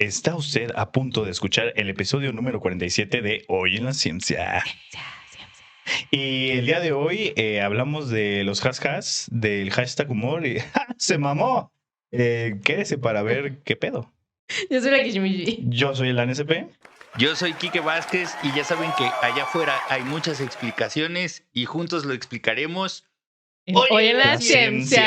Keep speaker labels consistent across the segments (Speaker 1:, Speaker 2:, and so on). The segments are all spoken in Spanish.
Speaker 1: Está usted a punto de escuchar el episodio número 47 de Hoy en la Ciencia. Y el día de hoy hablamos de los hashtags, del hashtag humor y ¡ja! ¡Se mamó! Quédese para ver qué pedo.
Speaker 2: Yo soy la Kishimichi.
Speaker 1: Yo soy el ANSP.
Speaker 3: Yo soy Quique Vázquez y ya saben que allá afuera hay muchas explicaciones y juntos lo explicaremos.
Speaker 2: Hoy en la
Speaker 1: la
Speaker 2: Ciencia.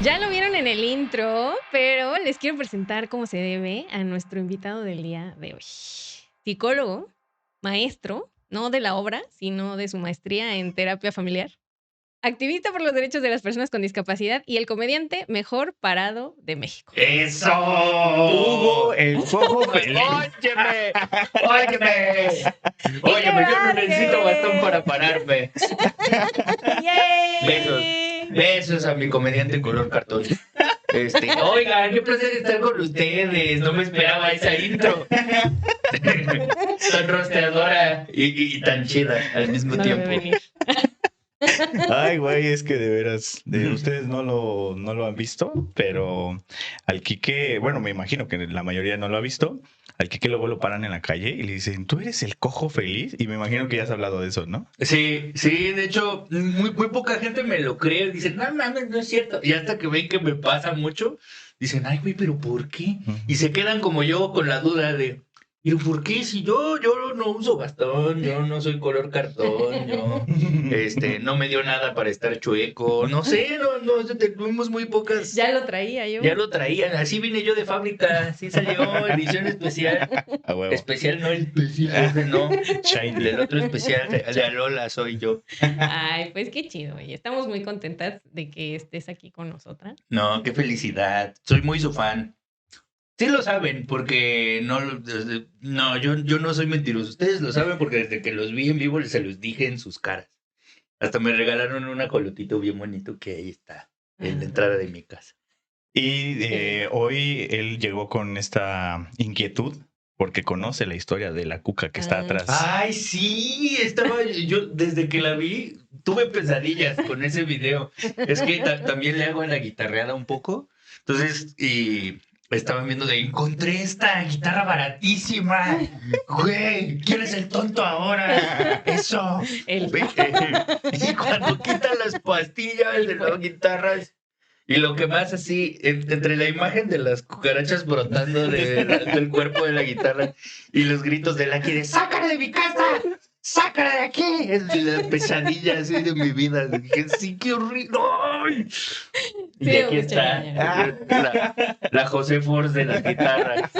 Speaker 2: Ya lo vieron en el intro, pero les quiero presentar cómo se debe a nuestro invitado del día de hoy. Psicólogo, maestro, no de la obra, sino de su maestría en terapia familiar. Activista por los derechos de las personas con discapacidad y el comediante mejor parado de México.
Speaker 3: ¡Eso!
Speaker 1: Hugo, el cojo feliz.
Speaker 3: ¡Óyeme! Óyeme, yo no necesito bastón para pararme.
Speaker 2: ¡Yay!
Speaker 3: Besos a mi comediante en color cartón. Oigan, qué placer estar con ustedes. No me esperaba esa intro. Tan rosteadora y tan chida al mismo
Speaker 2: No lo
Speaker 3: tiempo.
Speaker 2: veo venir.
Speaker 1: Ay, güey, es que de veras, ustedes no lo han visto, pero al Quique, bueno, me imagino que la mayoría no lo ha visto. Al Quique luego lo paran en la calle y le dicen, ¿tú eres el cojo feliz? Y me imagino que ya has hablado de eso, ¿no?
Speaker 3: Sí, de hecho, muy poca gente me lo cree. Dicen, no mames, no es cierto. Y hasta que ven que me pasa mucho, dicen, ay, güey, ¿pero por qué? Y se quedan como yo con la duda de, ¿pero por qué? Si yo no uso bastón, yo no soy color cartón, yo no me dio nada para estar chueco. No sé, tuvimos muy pocas.
Speaker 2: Ya lo traía yo.
Speaker 3: Ya lo traían, así vine yo de fábrica, así salió, edición especial.
Speaker 1: A huevo.
Speaker 3: Especial, no especial, ese no.
Speaker 1: Shiny.
Speaker 3: El otro especial de Alola soy yo.
Speaker 2: Ay, pues qué chido, oye. Estamos muy contentas de que estés aquí con nosotras.
Speaker 3: No, qué felicidad. Soy muy su fan. Sí lo saben, porque yo no soy mentiroso. Ustedes lo saben porque desde que los vi en vivo se los dije en sus caras. Hasta me regalaron un acolotito bien bonito que ahí está, en la entrada de mi casa.
Speaker 1: Y hoy él llegó con esta inquietud porque conoce la historia de la cuca que está atrás.
Speaker 3: Ay, sí, yo desde que la vi, tuve pesadillas con ese video. Es que también le hago a la guitarreada un poco. Entonces, y estaban viendo encontré esta guitarra baratísima. Güey, ¿quién es el tonto ahora? Eso. Y cuando quitan las pastillas de las guitarras. Y lo que más así, entre la imagen de las cucarachas brotando del cuerpo de la guitarra y los gritos de Lucky de ¡sácala de mi casa! ¡Sácala de aquí! Es la pesadilla así de mi vida. Dije, sí, qué horrible. ¡Ay! Y
Speaker 2: Sí,
Speaker 3: aquí está la José Force de las guitarras.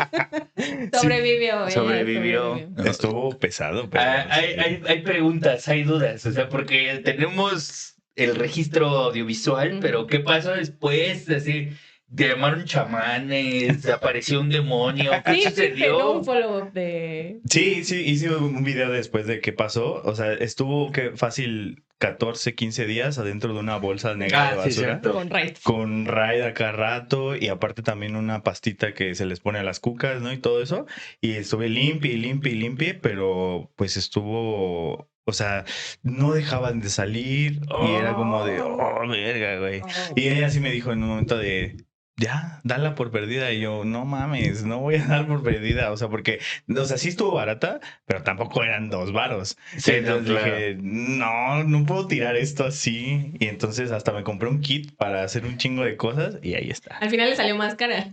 Speaker 2: Sobrevivió, ella
Speaker 3: Sobrevivió.
Speaker 1: Estuvo pesado, pero
Speaker 3: Hay preguntas, hay dudas, o sea, porque tenemos el registro audiovisual, pero ¿qué pasó después? Así, llamaron chamanes, apareció un demonio, ¿qué
Speaker 2: Sí,
Speaker 3: sucedió?
Speaker 2: pegó un follow-up de...
Speaker 1: Sí, hice un video después de qué pasó. O sea, estuvo que fácil 14, 15 días adentro de una bolsa negra de basura.
Speaker 3: cierto.
Speaker 2: Con Raid.
Speaker 1: Con Raid a cada rato y aparte también una pastita que se les pone a las cucas, ¿no? Y todo eso. Y estuve limpie, pero pues estuvo... O sea, no dejaban de salir y era como de, oh, verga, güey. Y ella sí me dijo en un momento de, ya, dala por perdida. Y yo, no mames, no voy a dar por perdida. O sea, porque, o sea, sí estuvo barata, pero tampoco eran 2 varos.
Speaker 3: Sí,
Speaker 1: Entonces
Speaker 3: no, claro.
Speaker 1: dije, no puedo tirar esto así. Y entonces hasta me compré un kit para hacer un chingo de cosas y ahí está.
Speaker 2: Al final le salió más cara.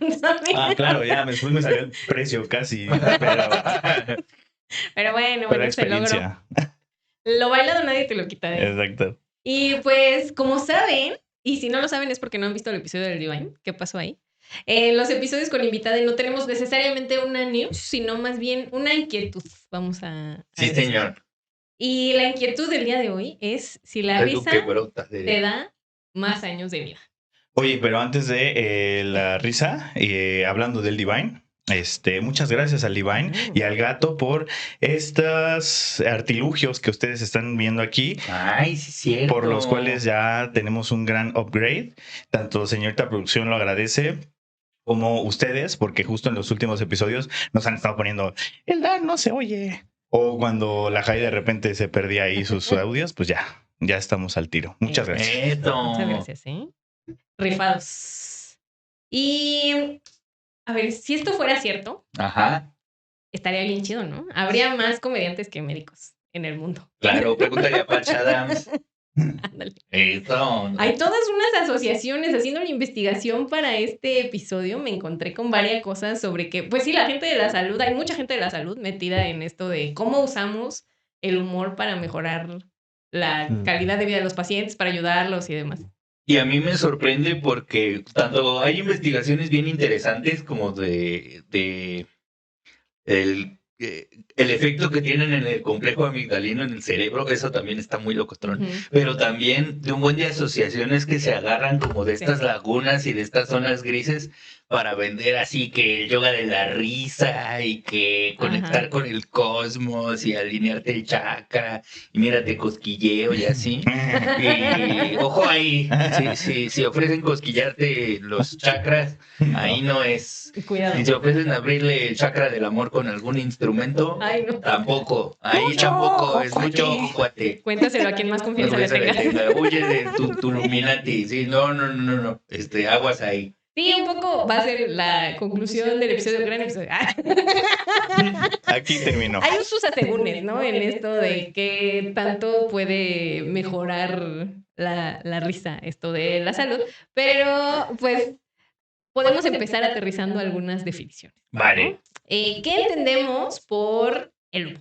Speaker 1: Ah, claro, ya después me salió el precio casi.
Speaker 2: Pero bueno,
Speaker 1: Pero
Speaker 2: se logró.
Speaker 1: experiencia.
Speaker 2: Lo bailado nadie te lo quita.
Speaker 1: Exacto.
Speaker 2: Y pues, como saben, y si no lo saben es porque no han visto el episodio del Divine, ¿qué pasó ahí? En los episodios con invitada no tenemos necesariamente una news, sino más bien una inquietud. Vamos a
Speaker 3: Sí,
Speaker 2: decir.
Speaker 3: señor.
Speaker 2: Y la inquietud del día de hoy es si la
Speaker 3: Algo
Speaker 2: risa
Speaker 3: que brota
Speaker 2: te da más años de vida.
Speaker 1: Oye, pero antes de la risa, hablando del Divine, muchas gracias al Divine y al gato por estos artilugios que ustedes están viendo aquí.
Speaker 3: Ay, sí, cierto.
Speaker 1: Por los cuales ya tenemos un gran upgrade. Tanto señorita producción lo agradece como ustedes, porque justo en los últimos episodios nos han estado poniendo, el Dan no se oye. O cuando la Jai de repente se perdía ahí sus audios, pues ya estamos al tiro. Muchas gracias.
Speaker 2: Muchas gracias, ¿eh? Rifados. Y, a ver, si esto fuera cierto,
Speaker 3: Ajá.
Speaker 2: estaría bien chido, ¿no? Habría más comediantes que médicos en el mundo.
Speaker 3: Claro, pregúntale a Patch Adams.
Speaker 2: Ándale.
Speaker 3: Eso.
Speaker 2: Hay todas unas asociaciones haciendo una investigación para este episodio. Me encontré con varias cosas sobre que, pues sí, la gente de la salud, hay mucha gente de la salud metida en esto de cómo usamos el humor para mejorar la calidad de vida de los pacientes, para ayudarlos y demás.
Speaker 3: Y a mí me sorprende porque tanto hay investigaciones bien interesantes como de el efecto que tienen en el complejo amigdalino en el cerebro, eso también está muy locotrón.
Speaker 2: Ujú.
Speaker 3: Pero también de un buen de asociaciones que se agarran como de estas lagunas y de estas zonas grises para vender así que el yoga de la risa y que conectar con el cosmos y alinearte el chakra y mírate cosquilleo y así. Y ojo ahí, si ofrecen cosquillarte los chakras, ahí no es.
Speaker 2: Cuidado.
Speaker 3: Si se ofrecen abrirle el chakra del amor con algún instrumento,
Speaker 2: Ay, no.
Speaker 3: tampoco. Ahí tampoco, es mucho ojo, cuate.
Speaker 2: Cuéntaselo a quien más confianza le tenga.
Speaker 3: Huye de tu Illuminati. Sí, no. Aguas ahí.
Speaker 2: Sí, un poco va a ser la conclusión del episodio, gran episodio.
Speaker 1: Aquí terminó.
Speaker 2: Hay sus asegúnes, ¿no? En esto de que tanto puede mejorar la risa, esto de la salud, pero pues podemos empezar aterrizando algunas definiciones.
Speaker 3: Vale.
Speaker 2: ¿Qué entendemos por el humor?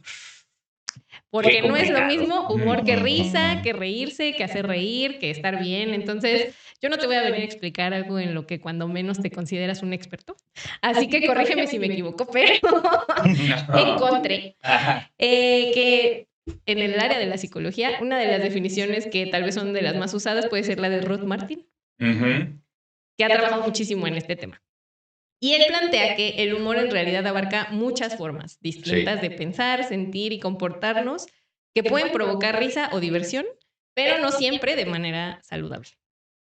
Speaker 2: Porque no es lo mismo humor que risa, que reírse, que hacer reír, que estar bien. Entonces, yo no te voy a venir a explicar algo en lo que cuando menos te consideras un experto. Así que corrígeme si me equivoco, pero encontré que en el área de la psicología, una de las definiciones que tal vez son de las más usadas puede ser la de Ruth Martin, que ha trabajado muchísimo en este tema. Y él plantea que el humor en realidad abarca muchas formas distintas de pensar, sentir y comportarnos que pueden provocar risa o diversión, pero no siempre de manera saludable.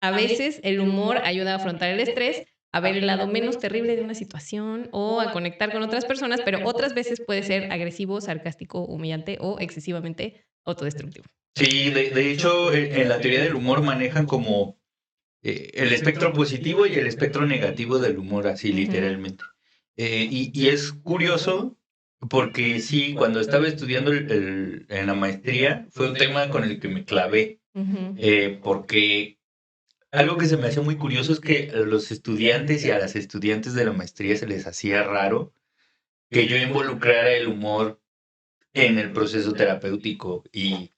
Speaker 2: A veces el humor ayuda a afrontar el estrés, a ver el lado menos terrible de una situación o a conectar con otras personas, pero otras veces puede ser agresivo, sarcástico, humillante o excesivamente autodestructivo.
Speaker 3: Sí, de hecho, en la teoría del humor manejan como el espectro positivo y el espectro negativo del humor, así literalmente. Y es curioso porque sí, cuando estaba estudiando en la maestría, fue un tema con el que me clavé, porque algo que se me hacía muy curioso es que a los estudiantes y a las estudiantes de la maestría se les hacía raro que yo involucrara el humor en el proceso terapéutico. Y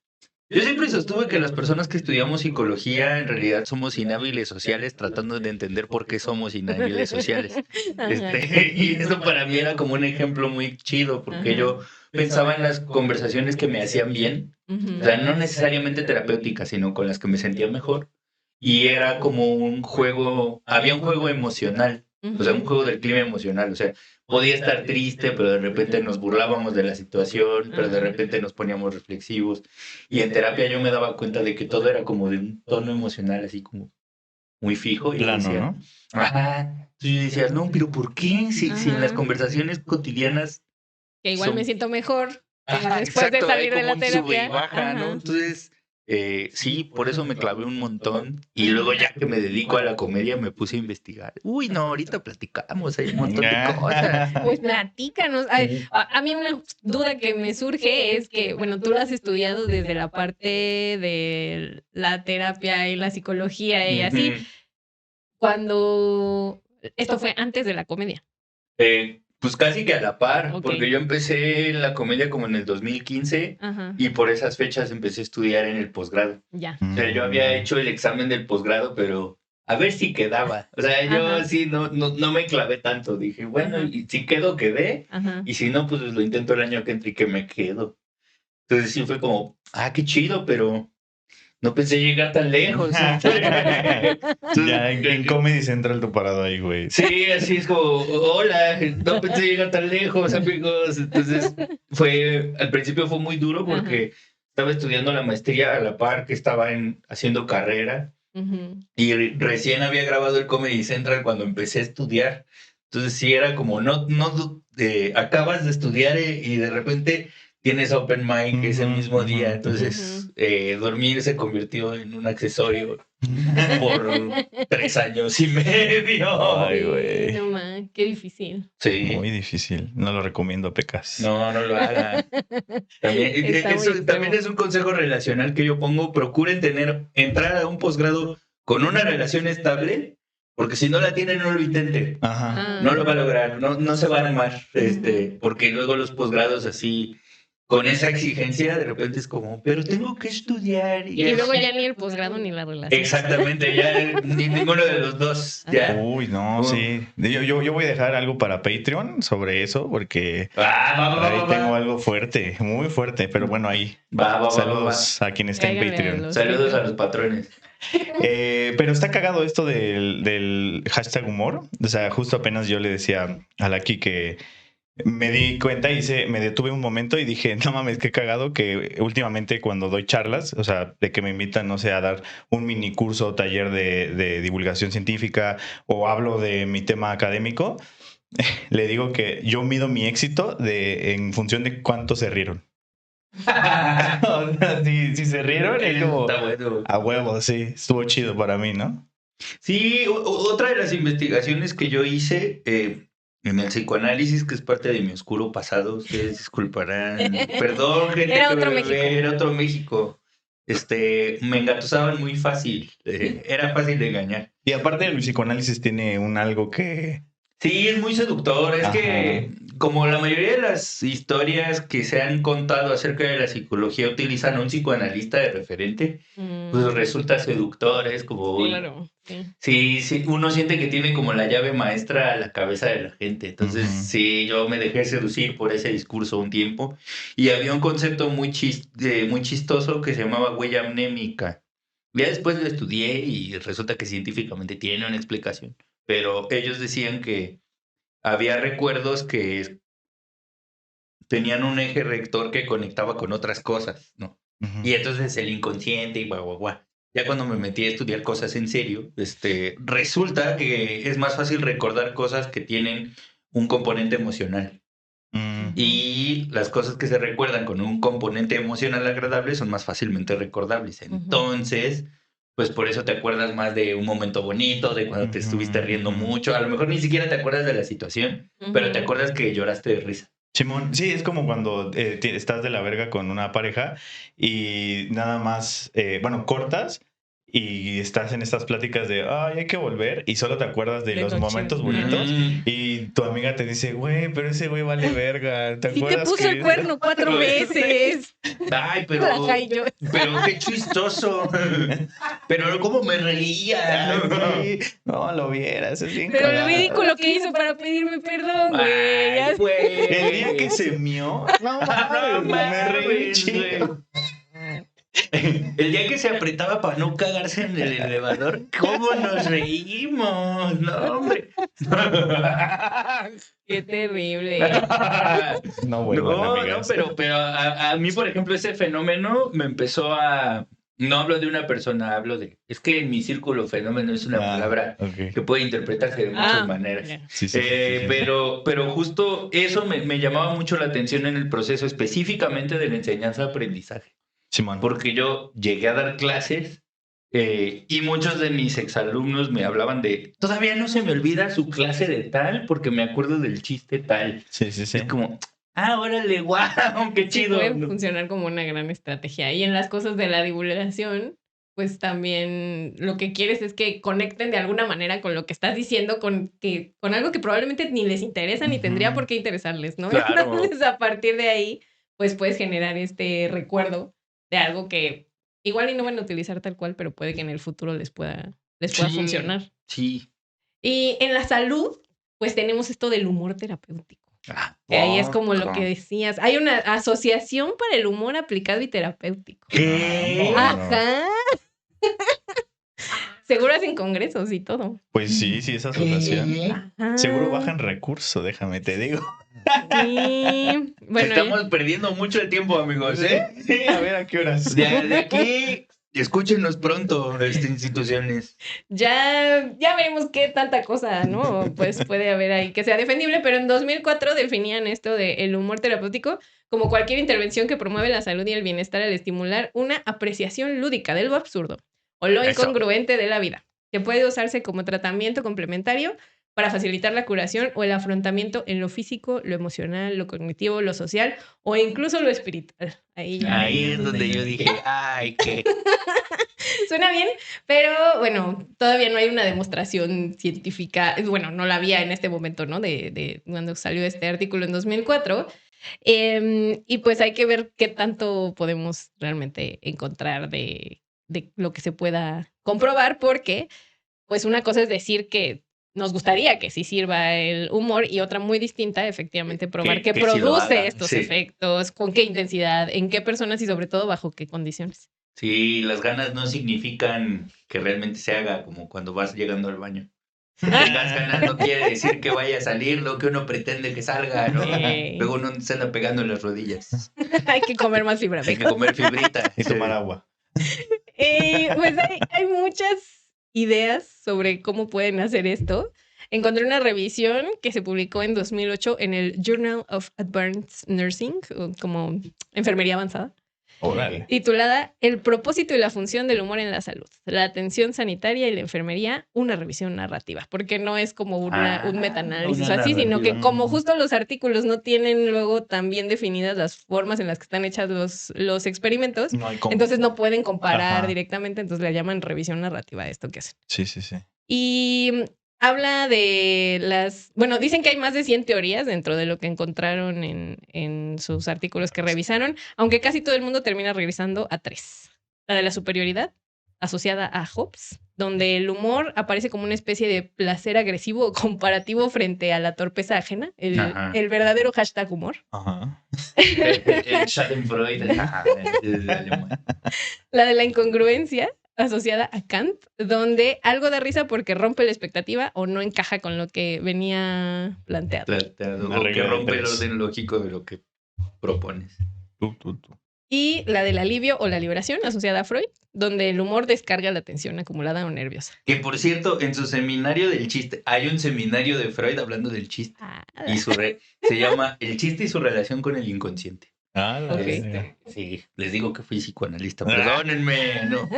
Speaker 3: yo siempre sostuve que las personas que estudiamos psicología en realidad somos inhábiles sociales tratando de entender por qué somos inhábiles sociales. Y eso para mí era como un ejemplo muy chido porque yo pensaba en las conversaciones que me hacían bien, o sea, no necesariamente terapéuticas, sino con las que me sentía mejor. Y era como un juego, había un juego emocional, o sea, un juego del clima emocional, o sea, podía estar triste, pero de repente nos burlábamos de la situación, pero de repente nos poníamos reflexivos. Y en terapia yo me daba cuenta de que todo era como de un tono emocional así como muy fijo. Y
Speaker 1: plano,
Speaker 3: decía,
Speaker 1: ¿no?
Speaker 3: Ajá. Y yo decía, no, pero ¿por qué? Si en las conversaciones cotidianas...
Speaker 2: Que igual me siento mejor
Speaker 3: Ajá,
Speaker 2: después
Speaker 3: exacto,
Speaker 2: de salir de la
Speaker 3: hay como un sube y
Speaker 2: terapia.
Speaker 3: baja, ¿no? Entonces... sí, por eso me clavé un montón y luego ya que me dedico a la comedia me puse a investigar. Uy, no, ahorita platicamos, hay un montón de cosas.
Speaker 2: Pues platícanos. Ay, a mí una duda que me surge es que, bueno, tú lo has estudiado desde la parte de la terapia y la psicología y así. Cuando esto fue antes de la comedia.
Speaker 3: Pues casi que a la par, porque yo empecé la comedia como en el 2015 y por esas fechas empecé a estudiar en el posgrado.
Speaker 2: Ya.
Speaker 3: O sea, yo había hecho el examen del posgrado, pero a ver si quedaba. O sea, yo sí no me clavé tanto. Dije, bueno, y si quedo, quedé. Y si no, pues lo intento el año que entra y que me quedo. Entonces sí fue como, qué chido, pero no pensé llegar tan lejos.
Speaker 1: Ya en Comedy Central tu parado ahí, güey.
Speaker 3: Sí, así es como, hola, no pensé llegar tan lejos, amigos. Entonces, al principio fue muy duro porque estaba estudiando la maestría a la par que estaba haciendo carrera. Y recién había grabado el Comedy Central cuando empecé a estudiar. Entonces sí era como, acabas de estudiar y de repente tienes open mic ese mismo día. Entonces dormir se convirtió en un accesorio por 3 años y medio.
Speaker 1: Ay, güey.
Speaker 2: No man, qué difícil.
Speaker 3: Sí.
Speaker 1: Muy difícil. No lo recomiendo, Pecas.
Speaker 3: No lo hagan. También es un consejo relacional que yo pongo. Procuren entrar a un posgrado con una relación estable, porque si no la tienen, no lo intenten.
Speaker 1: Ajá.
Speaker 3: No lo va a lograr, no se va a armar, porque luego los posgrados así, con esa exigencia, de repente es como, pero tengo que estudiar.
Speaker 2: Y luego ya ni el posgrado ni la relación.
Speaker 3: Exactamente, ya ninguno de los dos. Ya.
Speaker 1: Uy, no, sí. Yo voy a dejar algo para Patreon sobre eso, porque ahí tengo algo fuerte, muy fuerte. Pero bueno, ahí. Saludos a quien está en
Speaker 2: Cáiganle a
Speaker 1: Patreon.
Speaker 2: los
Speaker 3: Saludos a los patrones.
Speaker 1: Pero está cagado esto del hashtag humor. O sea, justo apenas yo le decía a Laki que me di cuenta me detuve un momento y dije, no mames, qué cagado que últimamente cuando doy charlas, o sea, de que me invitan, no sé, a dar un mini curso o taller de divulgación científica o hablo de mi tema académico, le digo que yo mido mi éxito en función de cuánto se rieron. O sea, si se rieron, es como
Speaker 3: Está bueno.
Speaker 1: a huevo, sí, estuvo chido para mí, ¿no?
Speaker 3: Sí, otra de las investigaciones que yo hice en el psicoanálisis, que es parte de mi oscuro pasado, ustedes disculparán. Perdón, gente,
Speaker 2: Era
Speaker 3: que
Speaker 2: otro
Speaker 3: me
Speaker 2: México.
Speaker 3: bebé, era otro México. Me engatusaban muy fácil, era fácil de engañar.
Speaker 1: Y aparte el psicoanálisis tiene algo que...
Speaker 3: Sí, es muy seductor. Es
Speaker 1: Ajá.
Speaker 3: que, como la mayoría de las historias que se han contado acerca de la psicología utilizan a un psicoanalista de referente, pues resulta seductor. Es como,
Speaker 2: Claro, sí.
Speaker 3: sí, uno siente que tiene como la llave maestra a la cabeza de la gente. Entonces, sí, yo me dejé seducir por ese discurso un tiempo. Y había un concepto muy chistoso que se llamaba huella mnémica. Ya después lo estudié y resulta que científicamente tiene una explicación. Pero ellos decían que había recuerdos que tenían un eje rector que conectaba con otras cosas, ¿no? Y entonces el inconsciente y guau. Ya cuando me metí a estudiar cosas en serio, resulta que es más fácil recordar cosas que tienen un componente emocional. Y las cosas que se recuerdan con un componente emocional agradable son más fácilmente recordables. Entonces, pues por eso te acuerdas más de un momento bonito, de cuando te estuviste riendo mucho. A lo mejor ni siquiera te acuerdas de la situación, pero te acuerdas que lloraste de risa.
Speaker 1: Simón, sí, es como cuando estás de la verga con una pareja y nada más, cortas y estás en estas pláticas de, ay, hay que volver y solo te acuerdas de los momentos bonitos y tu amiga te dice, güey, pero ese güey vale verga, ¿te
Speaker 2: Sí
Speaker 1: acuerdas?
Speaker 2: te puso el cuerno 4 veces.
Speaker 3: Ay, pero qué chistoso. Pero cómo me reía.
Speaker 1: Sí, no lo vieras, es bien
Speaker 2: Pero
Speaker 1: cagado.
Speaker 2: lo ridículo que hizo para pedirme perdón, güey.
Speaker 3: Ay, güey.
Speaker 1: El día que se mió, no mames, me reí chido.
Speaker 3: El día que se apretaba para no cagarse en el elevador, ¿cómo nos reímos? No, hombre.
Speaker 2: Qué terrible.
Speaker 1: No,
Speaker 3: pero a mí, por ejemplo, ese fenómeno me empezó a... No hablo de una persona, hablo de... Es que en mi círculo fenómeno es una palabra que puede interpretarse de muchas maneras.
Speaker 1: Sí.
Speaker 3: Pero justo eso me llamaba mucho la atención en el proceso específicamente de la enseñanza-aprendizaje.
Speaker 1: Simón.
Speaker 3: Porque yo llegué a dar clases y muchos de mis exalumnos me hablaban de, todavía no se me olvida su clase de tal porque me acuerdo del chiste tal.
Speaker 1: Sí.
Speaker 3: Es como, órale, guau, qué chido.
Speaker 2: Sí, puede funcionar como una gran estrategia. Y en las cosas de la divulgación, pues también lo que quieres es que conecten de alguna manera con lo que estás diciendo, con algo que probablemente ni les interesa ni tendría por qué interesarles, ¿no?
Speaker 3: Claro.
Speaker 2: Entonces, a partir de ahí, pues puedes generar este recuerdo de algo que igual y no van a utilizar tal cual, pero puede que en el futuro les pueda funcionar.
Speaker 3: Sí.
Speaker 2: Y en la salud, pues tenemos esto del humor terapéutico. Que ahí es como lo que decías. Hay una asociación para el humor aplicado y terapéutico.
Speaker 3: ¿Qué?
Speaker 2: Ajá. Seguro hacen congresos y todo.
Speaker 1: Pues sí, esa asociación.
Speaker 2: Ajá.
Speaker 1: Seguro bajan recursos, déjame te digo.
Speaker 2: Sí. Bueno,
Speaker 3: Estamos perdiendo mucho el tiempo, amigos, ¿eh?
Speaker 1: Sí, a ver a qué horas.
Speaker 3: De aquí Escúchenos pronto, instituciones.
Speaker 2: Ya veremos qué tanta cosa, ¿no? Pues puede haber ahí que sea defendible, pero en 2004 definían esto de el humor terapéutico como cualquier intervención que promueve la salud y el bienestar al estimular una apreciación lúdica de lo absurdo o lo
Speaker 1: Eso.
Speaker 2: incongruente de la vida, que puede usarse como tratamiento complementario para facilitar la curación o el afrontamiento en lo físico, lo emocional, lo cognitivo, lo social o incluso lo espiritual.
Speaker 3: Ahí es donde yo dije, ay, qué.
Speaker 2: Suena bien, pero bueno, todavía no hay una demostración científica. Bueno, no la había en este momento, ¿no? De cuando salió este artículo en 2004. Y pues hay que ver qué tanto podemos realmente encontrar de lo que se pueda comprobar, porque pues una cosa es decir que nos gustaría que sí sirva el humor y otra muy distinta, efectivamente, probar que
Speaker 3: Que sí lo
Speaker 2: produce
Speaker 3: haga,
Speaker 2: estos
Speaker 3: sí.
Speaker 2: efectos, con qué intensidad, en qué personas y sobre todo bajo qué condiciones.
Speaker 3: Sí, las ganas no significan que realmente se haga como cuando vas llegando al baño. Tengas ganas no quiere decir que vaya a salir lo que uno pretende que salga, ¿no? Luego uno se anda pegando en las rodillas.
Speaker 2: Hay que comer más fibra.
Speaker 3: Hay que comer fibrita.
Speaker 1: Y tomar agua.
Speaker 2: Pues hay muchas ideas sobre cómo pueden hacer esto. Encontré una revisión que se publicó en 2008 en el Journal of Advanced Nursing, como enfermería avanzada,
Speaker 1: Órale.
Speaker 2: titulada El propósito y la función del humor en la salud, la atención sanitaria y la enfermería, una revisión narrativa, porque no es como un metaanálisis o
Speaker 3: una
Speaker 2: así, sino que
Speaker 3: narrativa.
Speaker 2: como justo los artículos no tienen luego tan bien definidas las formas en las que están hechas los experimentos,
Speaker 1: No hay cómo.
Speaker 2: entonces no pueden comparar
Speaker 1: Ajá.
Speaker 2: directamente, entonces le llaman revisión narrativa a esto que hacen.
Speaker 1: Sí, sí, sí.
Speaker 2: Y habla de bueno, dicen que hay más de 100 teorías dentro de lo que encontraron en sus artículos que revisaron, aunque casi todo el mundo termina revisando a 3. La de la superioridad, asociada a Hobbes, donde el humor aparece como una especie de placer agresivo o comparativo frente a la torpeza ajena,
Speaker 3: Ajá.
Speaker 2: el verdadero hashtag humor.
Speaker 1: Ajá.
Speaker 3: El Schadenfreude. Ajá, el alemán.
Speaker 2: La de la incongruencia, asociada a Kant, donde algo da risa porque rompe la expectativa o no encaja con lo que venía planteado.
Speaker 1: Una
Speaker 3: O que
Speaker 1: regla de
Speaker 3: rompe el
Speaker 1: 3.
Speaker 3: orden lógico de lo que propones.
Speaker 1: Tú.
Speaker 2: Y la del alivio o la liberación, asociada a Freud, donde el humor descarga la tensión acumulada o nerviosa.
Speaker 3: Que por cierto, en su seminario del chiste, hay un seminario de Freud hablando del chiste. Y se llama El chiste y su relación con el inconsciente.
Speaker 1: Ah, la
Speaker 2: Ok.
Speaker 1: verga.
Speaker 3: Sí, les digo que fui psicoanalista, perdónenme, no.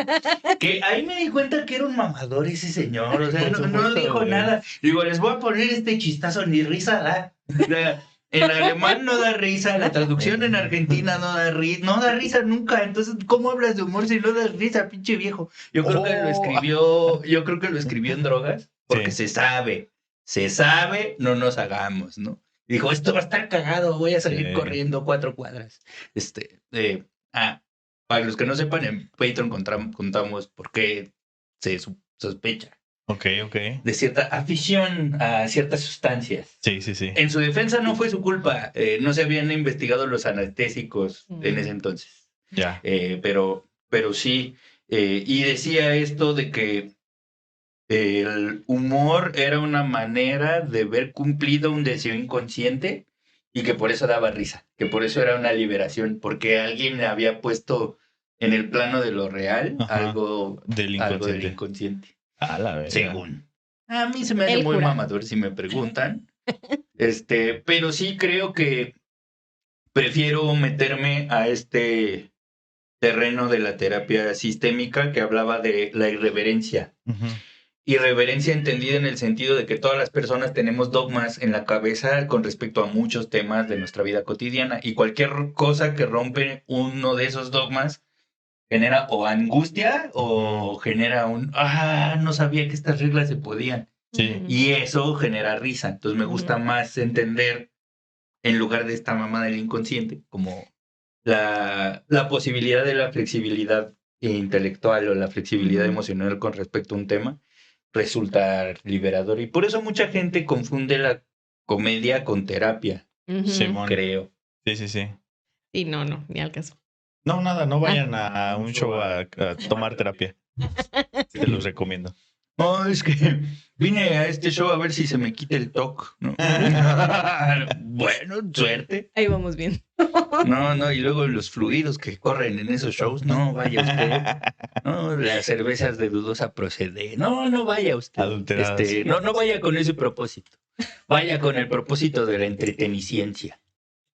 Speaker 3: Que ahí me di cuenta que era un mamador ese señor, o sea,
Speaker 1: Por
Speaker 3: no
Speaker 1: supuesto,
Speaker 3: dijo
Speaker 1: güey.
Speaker 3: nada. Digo, les voy a poner este chistazo, ni risa da. O sea, en alemán no da risa, la traducción en Argentina no da risa nunca. Entonces, ¿cómo hablas de humor si no das risa, pinche viejo? Yo creo que lo escribió en drogas, porque
Speaker 1: Sí.
Speaker 3: se sabe, no nos hagamos, ¿no? Dijo, esto va a estar cagado, voy a salir
Speaker 1: Sí.
Speaker 3: corriendo 4 cuadras. Para los que no sepan, en Patreon contamos por qué se sospecha
Speaker 1: Ok.
Speaker 3: de cierta afición a ciertas sustancias.
Speaker 1: Sí.
Speaker 3: En su defensa no fue su culpa, no se habían investigado los anestésicos en ese entonces.
Speaker 1: Ya.
Speaker 3: Pero sí, y decía esto de que el humor era una manera de ver cumplido un deseo inconsciente y que por eso daba risa, que por eso era una liberación, porque alguien le había puesto en el plano de lo real
Speaker 1: Ajá.
Speaker 3: algo
Speaker 1: Del
Speaker 3: del
Speaker 1: inconsciente.
Speaker 3: inconsciente,
Speaker 1: Ah, la verga.
Speaker 3: según. A mí se me hace
Speaker 2: Él
Speaker 3: muy
Speaker 2: jura.
Speaker 3: mamador si me preguntan. Pero sí creo que prefiero meterme a este terreno de la terapia sistémica que hablaba de la irreverencia.
Speaker 1: Ujú.
Speaker 3: Irreverencia entendida en el sentido de que todas las personas tenemos dogmas en la cabeza con respecto a muchos temas de nuestra vida cotidiana y cualquier cosa que rompe uno de esos dogmas genera o angustia o genera no sabía que estas reglas se podían.
Speaker 1: Sí.
Speaker 3: Y eso genera risa. Entonces me gusta más entender, en lugar de esta mamá del inconsciente, como la posibilidad de la flexibilidad intelectual o la flexibilidad emocional con respecto a un tema resulta liberador. Y por eso mucha gente confunde la comedia con terapia,
Speaker 1: Simón.
Speaker 3: creo.
Speaker 1: Sí.
Speaker 2: Y no, ni al caso.
Speaker 1: No, nada, no vayan a un show a tomar terapia. Te los recomiendo.
Speaker 3: No, es que vine a este show a ver si se me quita el TOC, ¿no? Bueno, suerte.
Speaker 2: Ahí vamos bien.
Speaker 3: No, y luego los fluidos que corren en esos shows, no vaya usted. No, las cervezas de dudosa procedencia. No vaya usted.
Speaker 1: Adulteradas.
Speaker 3: No vaya con ese propósito. Vaya con el propósito de la entreteniciencia.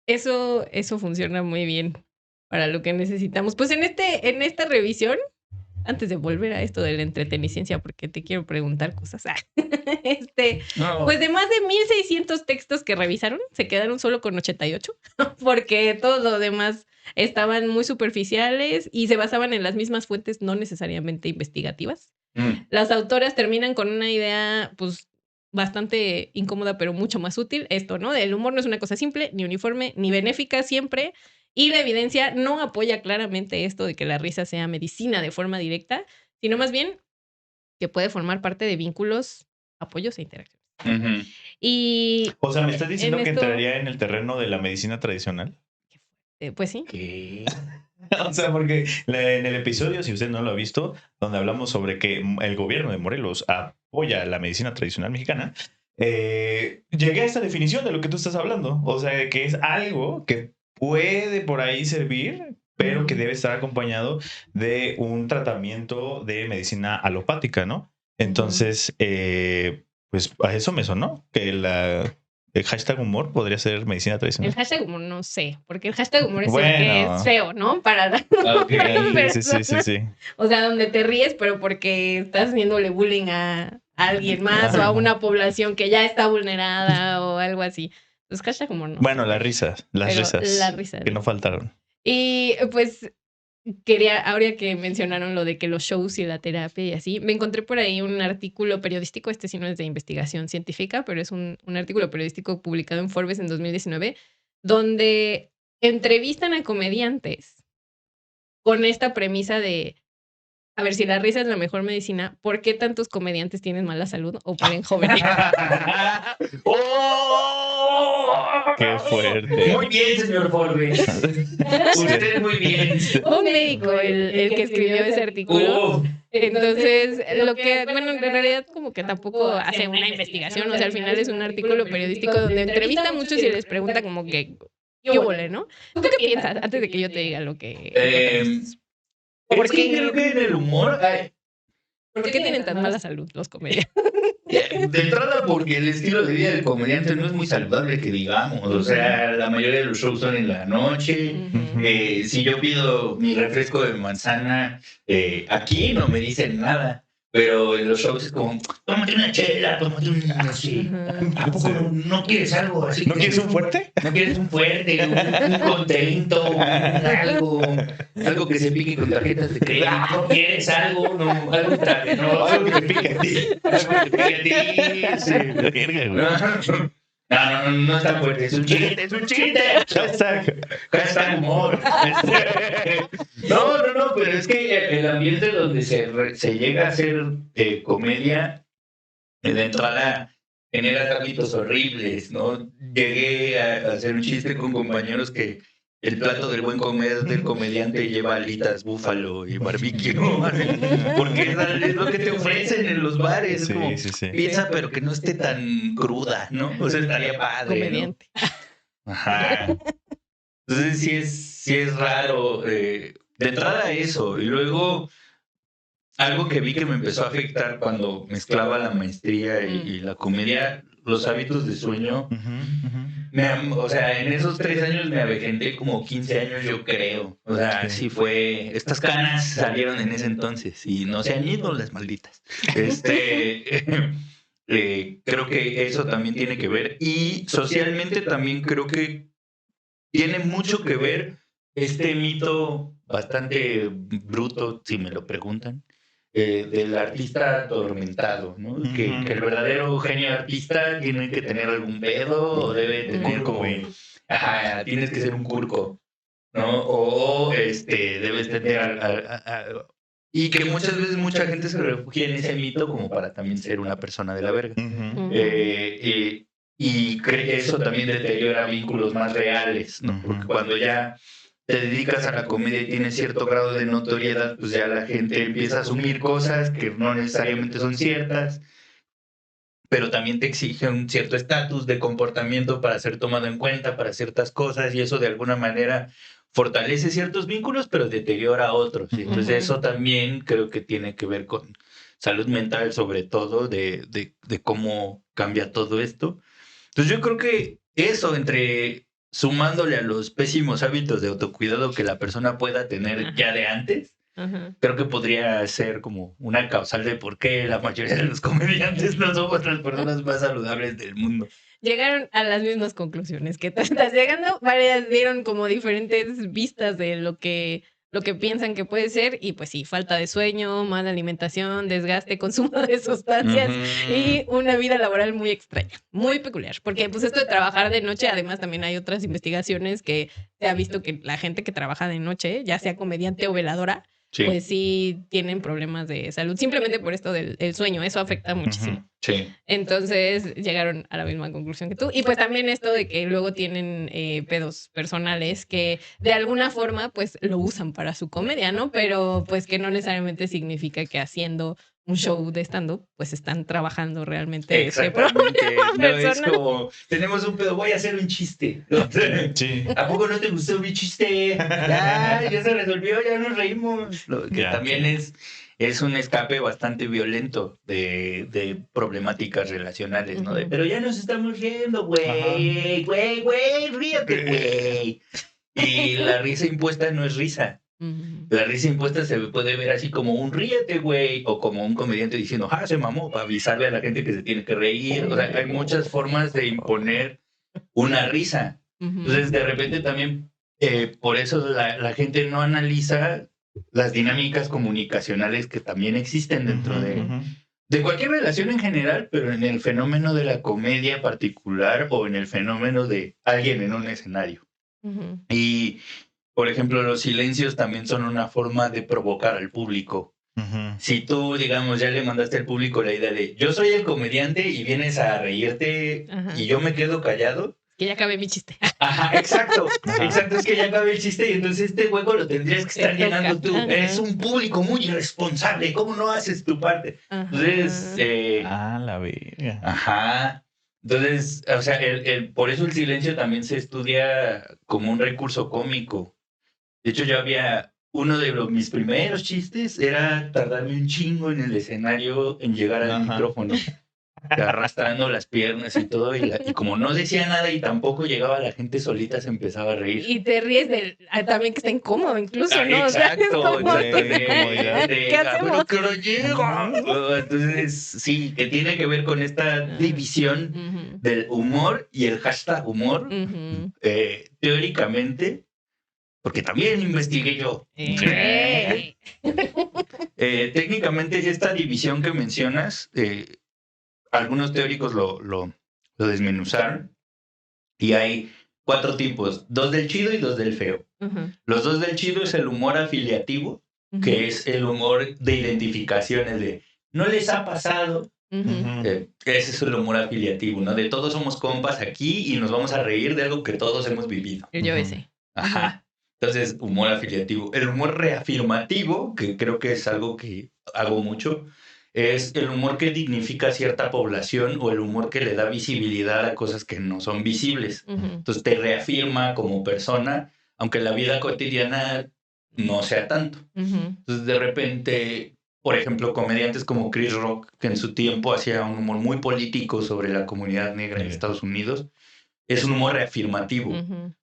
Speaker 2: Eso funciona muy bien para lo que necesitamos. Pues en esta revisión, antes de volver a esto de la entreteniciencia, porque te quiero preguntar cosas.
Speaker 3: No,
Speaker 2: Pues de más de 1,600 textos que revisaron, se quedaron solo con 88, porque todo lo demás estaban muy superficiales y se basaban en las mismas fuentes, no necesariamente investigativas. Las autoras terminan con una idea, pues, bastante incómoda, pero mucho más útil. Esto, ¿no? El humor no es una cosa simple, ni uniforme, ni benéfica siempre. Y la evidencia no apoya claramente esto de que la risa sea medicina de forma directa, sino más bien que puede formar parte de vínculos, apoyos e interacciones.
Speaker 3: Ujú.
Speaker 2: Y
Speaker 1: O sea, ¿me estás diciendo
Speaker 2: En
Speaker 1: que
Speaker 2: esto-
Speaker 1: entraría en el terreno de la medicina tradicional?
Speaker 2: pues sí.
Speaker 3: ¿Qué?
Speaker 1: O sea, porque en el episodio, si usted no lo ha visto, donde hablamos sobre que el gobierno de Morelos apoya la medicina tradicional mexicana, llegué a esta definición de lo que tú estás hablando. O sea, que es algo que puede por ahí servir, pero que debe estar acompañado de un tratamiento de medicina alopática, ¿no? Entonces, pues a eso me sonó, que el hashtag humor podría ser medicina
Speaker 2: El
Speaker 1: tradicional.
Speaker 2: hashtag humor no sé, porque el hashtag humor es el
Speaker 1: Bueno.
Speaker 2: que es feo, ¿no? Para la
Speaker 3: Ok.
Speaker 1: Sí.
Speaker 2: O sea, donde te ríes, pero porque estás haciéndole bullying a alguien más o a una población que ya está vulnerada o algo así. Pues hashtag humor no
Speaker 1: Bueno,
Speaker 2: sé.
Speaker 1: las risas,
Speaker 2: Pero las risas.
Speaker 1: que no faltaron.
Speaker 2: Y pues ahora que mencionaron lo de que los shows y la terapia y así, me encontré por ahí un artículo periodístico, sí no es de investigación científica, pero es un artículo periodístico publicado en Forbes en 2019, donde entrevistan a comediantes con esta premisa de, a ver, si la risa es la mejor medicina, ¿por qué tantos comediantes tienen mala salud o mueren jóvenes?
Speaker 3: ¡Oh!
Speaker 1: Qué fuerte.
Speaker 3: Muy bien, señor Forbes. Usted muy bien.
Speaker 2: Un médico, el que escribió ese artículo.
Speaker 3: Uf.
Speaker 2: Entonces, bueno, en realidad como que tampoco hace una investigación, o sea, al final es un artículo periodístico donde entrevista a muchos y les pregunta como que, ¿qué huele, no? ¿Tú qué piensas? Antes de que yo te diga lo que piensas.
Speaker 3: Es que creo que en el humor,
Speaker 2: ¿Por qué tienen tan mala salud los comediantes?
Speaker 3: de entrada porque el estilo de vida del comediante no es muy saludable, que digamos. O sea, la mayoría de los shows son en la noche. Si yo pido mi refresco de manzana, aquí no me dicen nada. Pero en los shows es como, tómate una chela, tómate un así. ¿A poco no quieres algo así?
Speaker 1: ¿No quieres un fuerte?
Speaker 3: ¿No quieres un fuerte, un contento, algo que se pique con tarjetas de crédito? ¿No quieres algo? No, algo no,
Speaker 1: Algo que te pique a ti.
Speaker 3: algo que te pique a ti. Sí.
Speaker 1: Verga, güey.
Speaker 3: No es tan fuerte, es un chiste, es un chiste. Hashtag humor. No, pero es que el ambiente donde se llega a hacer comedia, de entrada genera hábitos horribles, ¿no? Llegué a hacer un chiste con compañeros que el plato del buen comer del comediante lleva alitas, búfalo y barbecue, porque es lo que te ofrecen en los bares.
Speaker 1: Sí,
Speaker 3: Es como
Speaker 1: sí.
Speaker 3: pizza, pero que no esté tan cruda, ¿no? O sea, estaría padre,
Speaker 2: Comediante.
Speaker 3: ¿no? Ajá. Entonces sí es raro. De entrada eso, y luego algo que vi que me empezó a afectar cuando mezclaba la maestría y la comedia, los hábitos de sueño. O sea, en esos 3 años me avejenté como 15 años, yo creo. O sea, sí fue. Estas canas salieron en ese entonces y no se han ido las malditas. Creo que eso también tiene que ver. Y socialmente también creo que tiene mucho que ver este mito bastante bruto, si me lo preguntan, del artista atormentado, ¿no? Que el verdadero genio artista tiene que tener algún pedo o debe tener como... Ajá, tienes que ser un curco, ¿no? O debes tener... y que muchas veces mucha gente se refugia en ese mito como para también ser una persona de la verga. Y eso también deteriora vínculos más reales, ¿no? Porque cuando ya te dedicas a la comedia y tienes cierto grado de notoriedad, pues ya la gente empieza a asumir cosas que no necesariamente son ciertas, pero también te exige un cierto estatus de comportamiento para ser tomado en cuenta para ciertas cosas, y eso de alguna manera fortalece ciertos vínculos, pero deteriora otros. Y entonces eso también creo que tiene que ver con salud mental, sobre todo, de cómo cambia todo esto. Entonces yo creo que eso, entre sumándole a los pésimos hábitos de autocuidado que la persona pueda tener ya de antes, creo que podría ser como una causal de por qué la mayoría de los comediantes no somos las personas más saludables del mundo.
Speaker 2: Llegaron a las mismas conclusiones que tú estás llegando. Varias dieron como diferentes vistas de lo que piensan que puede ser, y pues sí, falta de sueño, mala alimentación, desgaste, consumo de sustancias y una vida laboral muy extraña, muy peculiar, porque pues esto de trabajar de noche, además también hay otras investigaciones que se ha visto que la gente que trabaja de noche, ya sea comediante o veladora,
Speaker 3: Sí.
Speaker 2: pues sí tienen problemas de salud, simplemente por esto del sueño, eso afecta muchísimo.
Speaker 3: Sí.
Speaker 2: Entonces llegaron a la misma conclusión que tú. Y pues también esto de que luego tienen pedos personales que de alguna forma pues lo usan para su comedia, ¿no? Pero pues que no necesariamente significa que haciendo un show de stand-up pues están trabajando realmente ese
Speaker 3: Exactamente.
Speaker 2: problema
Speaker 3: No es
Speaker 2: personal.
Speaker 3: como, tenemos un pedo, voy a hacer un chiste.
Speaker 1: Sí.
Speaker 3: ¿A poco no te gustó mi chiste? Ya se resolvió, ya nos reímos. Lo que
Speaker 1: Ya,
Speaker 3: también es un escape bastante violento de problemáticas relacionales, ¿no? De, pero ya nos estamos riendo, güey, ríete, güey. Y la risa impuesta no es risa. La risa impuesta se puede ver así como un ríete, güey, o como un comediante diciendo, se mamó, para avisarle a la gente que se tiene que reír. O sea, hay muchas formas de imponer una risa. Entonces, de repente también, por eso la gente no analiza las dinámicas comunicacionales que también existen dentro de cualquier relación en general, pero en el fenómeno de la comedia particular o en el fenómeno de alguien en un escenario. Y, por ejemplo, los silencios también son una forma de provocar al público. Si tú, digamos, ya le mandaste al público la idea de yo soy el comediante y vienes a reírte y yo me quedo callado.
Speaker 2: Que ya acabé mi chiste.
Speaker 3: Ajá, exacto. Exacto, es que ya acabé el chiste y entonces este hueco lo tendrías que estar llenando tú. Eres un público muy irresponsable. ¿Cómo no haces tu parte? Entonces,
Speaker 1: la verga.
Speaker 3: Ajá. Entonces, o sea, por eso el silencio también se estudia como un recurso cómico. De hecho, yo había uno de mis primeros chistes era tardarme un chingo en el escenario en llegar al micrófono, arrastrando las piernas y todo, y como no decía nada y tampoco llegaba, la gente solita se empaba a reír.
Speaker 2: Y te ríes también que está incómodo incluso, ¿no?
Speaker 3: Exacto,
Speaker 2: ¿qué hacemos?
Speaker 3: Pero que no llego. Entonces, sí, que tiene que ver con esta división del humor y el hashtag humor, teóricamente, porque también investigué yo. Técnicamente, esta división que mencionas, algunos teóricos lo desmenuzaron y hay 4 tipos, 2 del chido y 2 del feo. Los 2 del chido es el humor afiliativo, que es el humor de identificaciones de no les ha pasado. Ese es el humor afiliativo, ¿no? De todos somos compas aquí y nos vamos a reír de algo que todos hemos vivido.
Speaker 2: Yo ese.
Speaker 3: Ajá. Entonces, humor afiliativo. El humor reafirmativo, que creo que es algo que hago mucho, es el humor que dignifica a cierta población o el humor que le da visibilidad a cosas que no son visibles. Entonces, te reafirma como persona, aunque la vida cotidiana no sea tanto. Entonces, de repente, por ejemplo, comediantes como Chris Rock, que en su tiempo hacía un humor muy político sobre la comunidad negra en Estados Unidos, es un humor reafirmativo,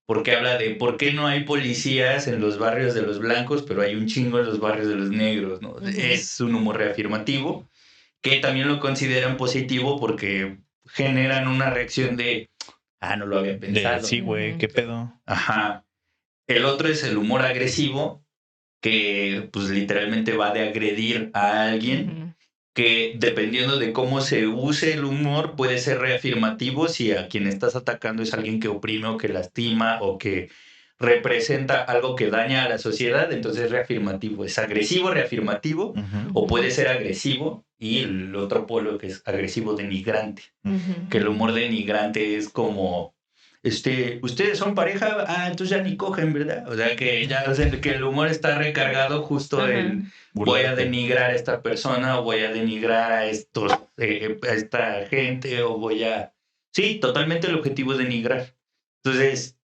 Speaker 3: porque habla de por qué no hay policías en los barrios de los blancos, pero hay un chingo en los barrios de los negros, ¿no? Es un humor reafirmativo, que también lo consideran positivo porque generan una reacción de, no lo había pensado.
Speaker 1: Sí, güey, ¿qué pedo?
Speaker 3: Ajá. El otro es el humor agresivo, que pues literalmente va de agredir a alguien, que dependiendo de cómo se use el humor puede ser reafirmativo si a quien estás atacando es alguien que oprime o que lastima o que representa algo que daña a la sociedad, entonces es reafirmativo. Es agresivo, reafirmativo, o puede ser agresivo y el otro polo que es agresivo denigrante, que el humor denigrante es como ustedes son pareja, entonces ya ni cogen, ¿verdad? O sea, que que el humor está recargado justo en voy a denigrar a esta persona o voy a denigrar a esta gente o Sí, totalmente el objetivo es denigrar. Entonces,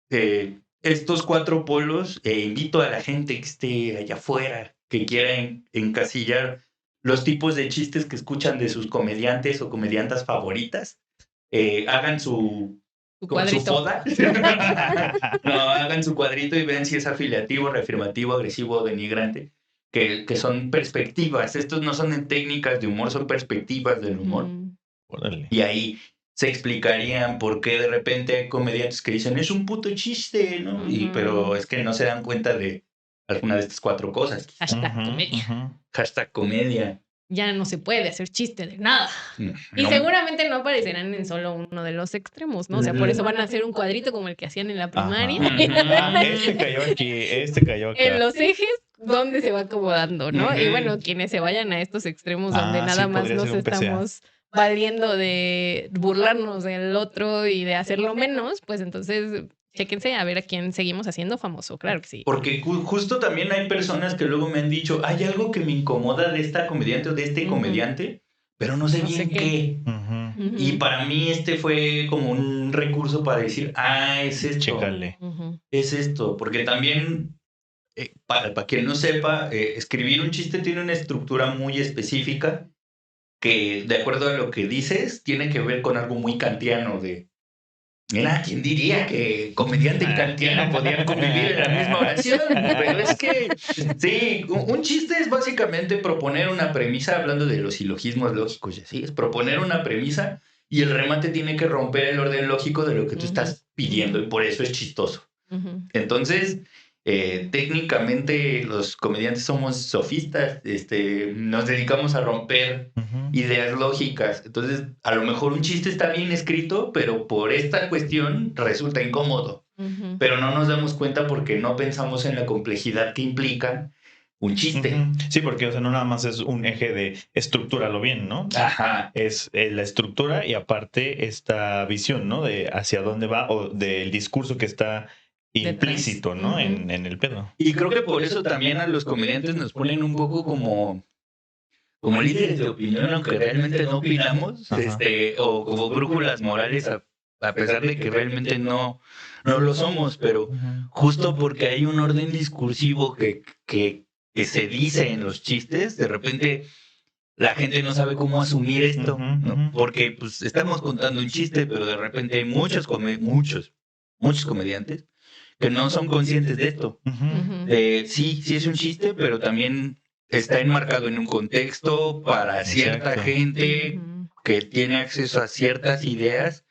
Speaker 3: estos 4 polos, invito a la gente que esté allá afuera, que quiera encasillar los tipos de chistes que escuchan de sus comediantes o comediantas favoritas, hagan su foda. No, hagan su cuadrito y vean si es afiliativo, reafirmativo, agresivo o denigrante, que son perspectivas. Estos no son técnicas de humor, son perspectivas del humor.
Speaker 1: Órale.
Speaker 3: Y ahí se explicarían por qué de repente hay comediantes que dicen, es un puto chiste, ¿no? Pero es que no se dan cuenta de alguna de estas 4 cosas.
Speaker 2: #comedia.
Speaker 3: #comedia.
Speaker 2: Ya no se puede hacer chiste de nada.
Speaker 3: No.
Speaker 2: Y seguramente no aparecerán en solo uno de los extremos, ¿no? O sea, por eso van a hacer un cuadrito como el que hacían en la primaria.
Speaker 1: Este cayó aquí, este cayó acá.
Speaker 2: En los ejes, donde se va acomodando, ¿no? Y bueno, quienes se vayan a estos extremos donde nada más nos estamos valiendo de burlarnos del otro y de hacerlo menos, pues entonces chéquense a ver a quién seguimos haciendo famoso, claro que sí.
Speaker 3: Porque justo también hay personas que luego me han dicho, hay algo que me incomoda de esta comediante o de este comediante, pero no sé bien qué. Y para mí fue como un recurso para decir, es esto.
Speaker 1: Chécale.
Speaker 3: Es esto, porque también, para quien no sepa, escribir un chiste tiene una estructura muy específica que, de acuerdo a lo que dices, tiene que ver con algo muy kantiano de... Mira, ¿quién diría que comediante y kantiano podían convivir en la misma oración? Pero es que, sí, un chiste es básicamente proponer una premisa, hablando de los silogismos lógicos y así, es proponer una premisa y el remate tiene que romper el orden lógico de lo que tú estás pidiendo y por eso es chistoso. Entonces, técnicamente los comediantes somos sofistas, nos dedicamos a romper ideas lógicas. Entonces, a lo mejor un chiste está bien escrito, pero por esta cuestión resulta incómodo. Pero no nos damos cuenta porque no pensamos en la complejidad que implica un chiste.
Speaker 1: Sí, porque no nada más es un eje de estructúralo bien, ¿no?
Speaker 3: Ajá.
Speaker 1: Es la estructura y aparte esta visión, ¿no? De hacia dónde va o del discurso que está implícito, ¿no? En el pedo.
Speaker 3: Y creo que por eso también a los comediantes nos ponen un poco como líderes de opinión, aunque realmente no opinamos, o como brújulas morales, a pesar de que realmente no lo somos, pero justo porque hay un orden discursivo que se dice en los chistes, de repente la gente no sabe cómo asumir esto, ¿no? Porque pues estamos contando un chiste, pero de repente hay muchos comediantes que no son conscientes de esto. Sí es un chiste, pero también está enmarcado en un contexto para cierta gente que tiene acceso a ciertas ideas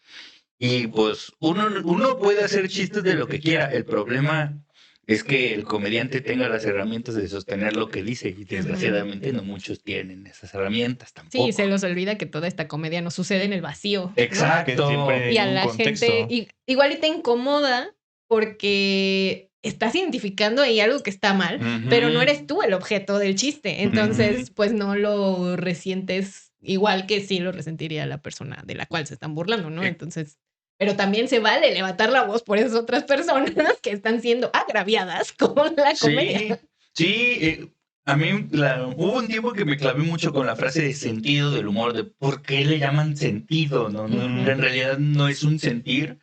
Speaker 3: y pues uno puede hacer chistes de lo que quiera. El problema es que el comediante tenga las herramientas de sostener lo que dice y desgraciadamente no muchos tienen esas herramientas tampoco.
Speaker 2: Sí, se los olvida que toda esta comedia no sucede en el vacío, ¿no?
Speaker 3: Exacto.
Speaker 2: Y a la gente igual y te incomoda porque estás identificando ahí algo que está mal, pero no eres tú el objeto del chiste. Entonces, pues no lo resientes igual que sí lo resentiría la persona de la cual se están burlando, ¿no? Entonces, pero también se vale levantar la voz por esas otras personas que están siendo agraviadas con la comedia.
Speaker 3: Sí, a mí hubo un tiempo que me clavé mucho con la frase de sentido del humor, de por qué le llaman sentido, ¿no? En realidad no es un sentir.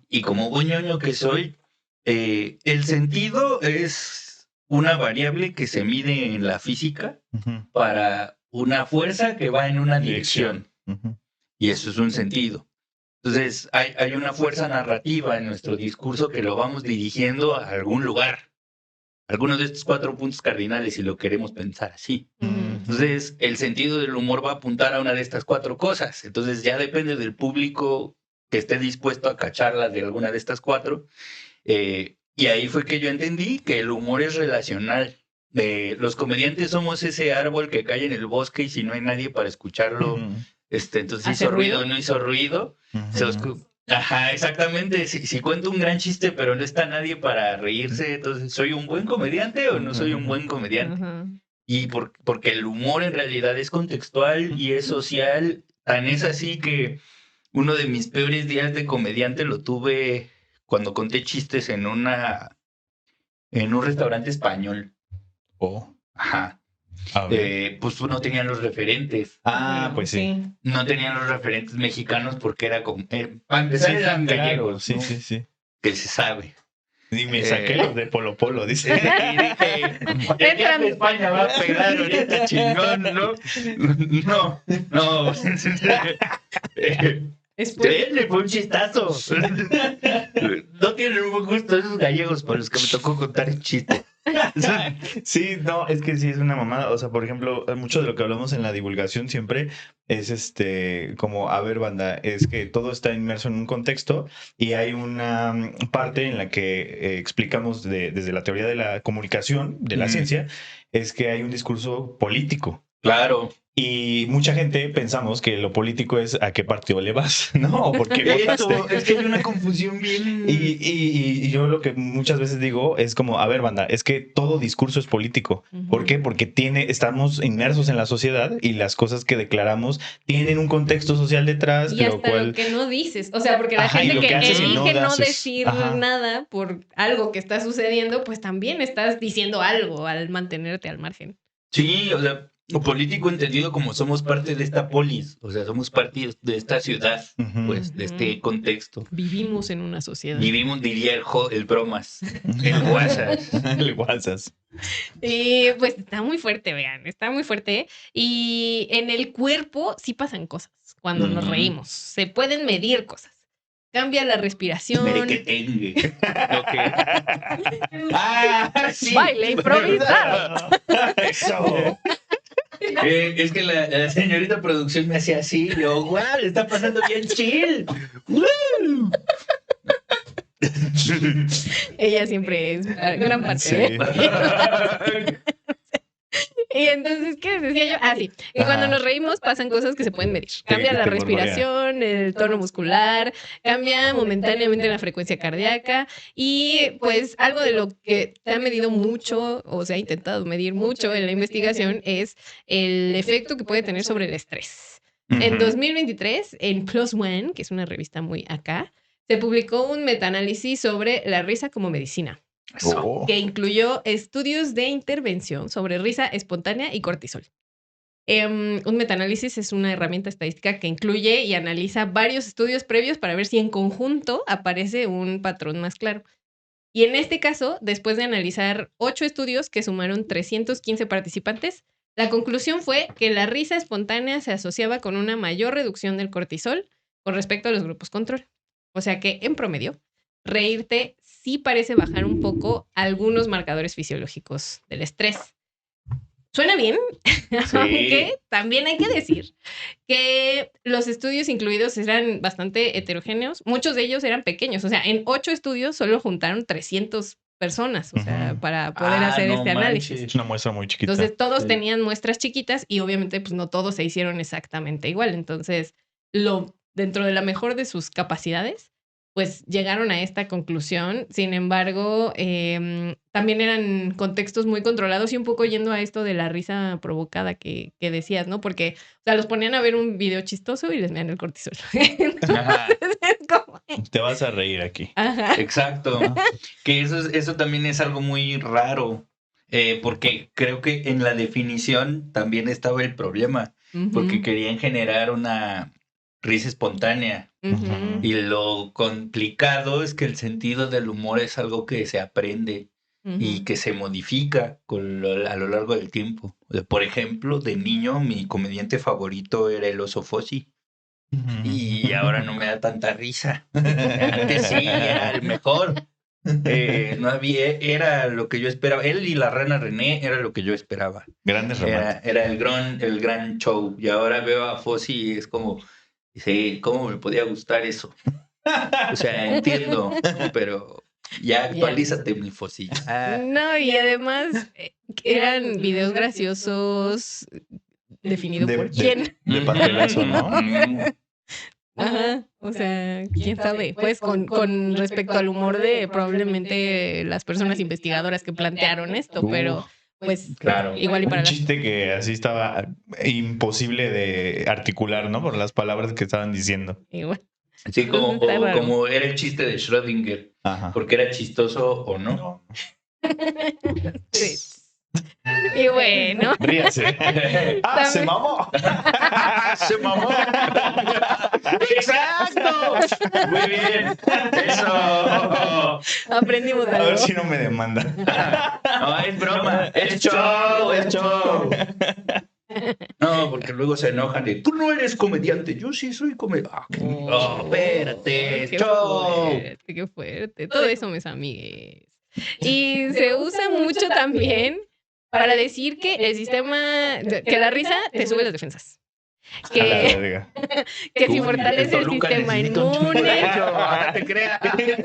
Speaker 3: Y como buen ñoño que soy, el sentido es una variable que se mide en la física para una fuerza que va en una dirección. Y eso es un sentido. Entonces, hay una fuerza narrativa en nuestro discurso que lo vamos dirigiendo a algún lugar. Algunos de estos 4 puntos cardinales, si lo queremos pensar así. Entonces, el sentido del humor va a apuntar a una de estas 4 cosas. Entonces, ya depende del público que esté dispuesto a cacharla de alguna de estas 4. Y ahí fue que yo entendí que el humor es relacional. Los comediantes somos ese árbol que cae en el bosque y si no hay nadie para escucharlo, entonces hizo ruido o no hizo ruido. Ajá, exactamente. Si cuento un gran chiste pero no está nadie para reírse, entonces ¿soy un buen comediante o no soy un buen comediante? Y porque el humor en realidad es contextual y es social, tan es así que uno de mis peores días de comediante lo tuve cuando conté chistes en un restaurante español.
Speaker 1: Oh,
Speaker 3: Ajá.
Speaker 1: a ver.
Speaker 3: Pues no tenían los referentes.
Speaker 1: Pues sí.
Speaker 3: No tenían los referentes mexicanos porque era como... para empezar eran gallegos,
Speaker 1: Sí,
Speaker 3: ¿no?
Speaker 1: sí.
Speaker 3: Que se sabe.
Speaker 1: Y me saqué los de Polo Polo, dice.
Speaker 3: Y dije, el día de España va a pegar ahorita chingón, ¿no? No. Le fue un chistazo. No tienen un buen gusto esos gallegos por los que me tocó contar el chiste.
Speaker 1: Sí, no, es que sí es una mamada. O sea, por ejemplo, mucho de lo que hablamos en la divulgación siempre es como, a ver, banda, es que todo está inmerso en un contexto y hay una parte en la que explicamos desde la teoría de la comunicación, de la ciencia, es que hay un discurso político.
Speaker 3: Claro.
Speaker 1: Y mucha gente pensamos que lo político es a qué partido le vas, ¿no? O por qué votaste.
Speaker 3: Eso, es que hay una confusión bien...
Speaker 1: Y yo lo que muchas veces digo es como, a ver, banda, es que todo discurso es político. ¿Por qué? Porque estamos inmersos en la sociedad y las cosas que declaramos tienen un contexto social detrás.
Speaker 2: Y hasta lo que no dices. O sea, porque la gente que elige no decir nada por algo que está sucediendo, pues también estás diciendo algo al mantenerte al margen.
Speaker 3: Sí, o sea... Lo político entendido como somos parte de esta polis, o sea, somos parte de esta ciudad, pues, de este contexto.
Speaker 2: Vivimos en una sociedad.
Speaker 3: Vivimos, diría el bromas, el WhatsApp.
Speaker 1: El WhatsApp.
Speaker 2: Y pues está muy fuerte, vean, está muy fuerte. Y en el cuerpo sí pasan cosas cuando nos reímos. Se pueden medir cosas. Cambia la respiración.
Speaker 3: Okay. Sí.
Speaker 2: Baile improvisado.
Speaker 1: Eso.
Speaker 3: Es que la señorita producción me hacía así. Y yo, wow, le está pasando bien chill.
Speaker 2: Ella siempre es gran parte.
Speaker 1: Sí.
Speaker 2: Y entonces, ¿qué decía yo? Sí, que cuando nos reímos pasan cosas que se pueden medir. Cambia la respiración, el tono muscular, cambia momentáneamente la frecuencia cardíaca y pues algo de lo que se ha medido mucho o se ha intentado medir mucho en la investigación es el efecto que puede tener sobre el estrés. En 2023, en PLOS ONE, que es una revista muy acá, se publicó un metaanálisis sobre la risa como medicina. Que incluyó estudios de intervención sobre risa espontánea y cortisol. Un metaanálisis es una herramienta estadística que incluye y analiza varios estudios previos para ver si en conjunto aparece un patrón más claro. Y en este caso, después de analizar 8 estudios que sumaron 315 participantes, la conclusión fue que la risa espontánea se asociaba con una mayor reducción del cortisol con respecto a los grupos control. O sea que, en promedio, reírte sí parece bajar un poco algunos marcadores fisiológicos del estrés. Suena bien, sí. Aunque también hay que decir que los estudios incluidos eran bastante heterogéneos. Muchos de ellos eran pequeños. O sea, en 8 estudios solo juntaron 300 personas, o sea, para poder hacer este análisis.
Speaker 1: Es una muestra muy chiquita.
Speaker 2: Entonces, todos tenían muestras chiquitas y obviamente, pues no todos se hicieron exactamente igual. Entonces, dentro de la mejor de sus capacidades, pues llegaron a esta conclusión. Sin embargo, también eran contextos muy controlados y un poco yendo a esto de la risa provocada que decías, ¿no? Porque, o sea, los ponían a ver un video chistoso y les metían el cortisol. Entonces, es como...
Speaker 1: Te vas a reír aquí.
Speaker 2: Ajá.
Speaker 3: Exacto. Que eso también es algo muy raro, porque creo que en la definición también estaba el problema, porque querían generar una risa espontánea. Y lo complicado es que el sentido del humor es algo que se aprende y que se modifica a lo largo del tiempo. Por ejemplo, de niño mi comediante favorito era el Oso Fossi. Y ahora no me da tanta risa. Antes sí, era el mejor. No había, era lo que yo esperaba. Él y la rana René era lo que yo esperaba.
Speaker 1: Grandes remates.
Speaker 3: Era el gran show. Y ahora veo a Fossi y es como... Sí, ¿cómo me podía gustar eso? O sea, entiendo, pero ya actualízate, mi Fossi.
Speaker 2: No, y además eran videos graciosos definidos por quién.
Speaker 1: De pastelazo, ¿no?
Speaker 2: Ajá, o sea, quién sabe. Pues con respecto al humor de probablemente las personas investigadoras que plantearon esto, pero pues
Speaker 3: Claro.
Speaker 2: igual y para
Speaker 1: Un
Speaker 2: las...
Speaker 1: chiste que así estaba imposible de articular, ¿no? Por las palabras que estaban diciendo.
Speaker 2: Igual.
Speaker 3: Sí, como,
Speaker 2: Está raro.
Speaker 3: como era el chiste de Schrödinger,
Speaker 1: Ajá.
Speaker 3: porque era chistoso o no.
Speaker 1: No.
Speaker 2: Sí. Y bueno,
Speaker 1: Ríase. ¡Ah, se
Speaker 2: También-
Speaker 1: mamó!
Speaker 3: ¡Se mamó! ¡Exacto! Muy bien. Eso.
Speaker 2: aprendimos
Speaker 1: A ver
Speaker 2: algo.
Speaker 1: si no me demanda.
Speaker 3: No, es broma. Es show, es show. No, porque luego se enojan de, tú no eres comediante, yo sí soy comediante. Oh, espérate, es
Speaker 2: Qué
Speaker 3: show.
Speaker 2: fuerte, qué fuerte. Todo eso, mis amigues. Y se usa mucho también para decir que el sistema, que la risa te sube las defensas.
Speaker 1: A la
Speaker 2: Que,
Speaker 1: verga.
Speaker 2: que si
Speaker 3: Uy,
Speaker 2: fortalece el
Speaker 3: Toluca
Speaker 2: sistema
Speaker 3: necesita un chingo de
Speaker 2: inmune.
Speaker 3: eso, no te creas.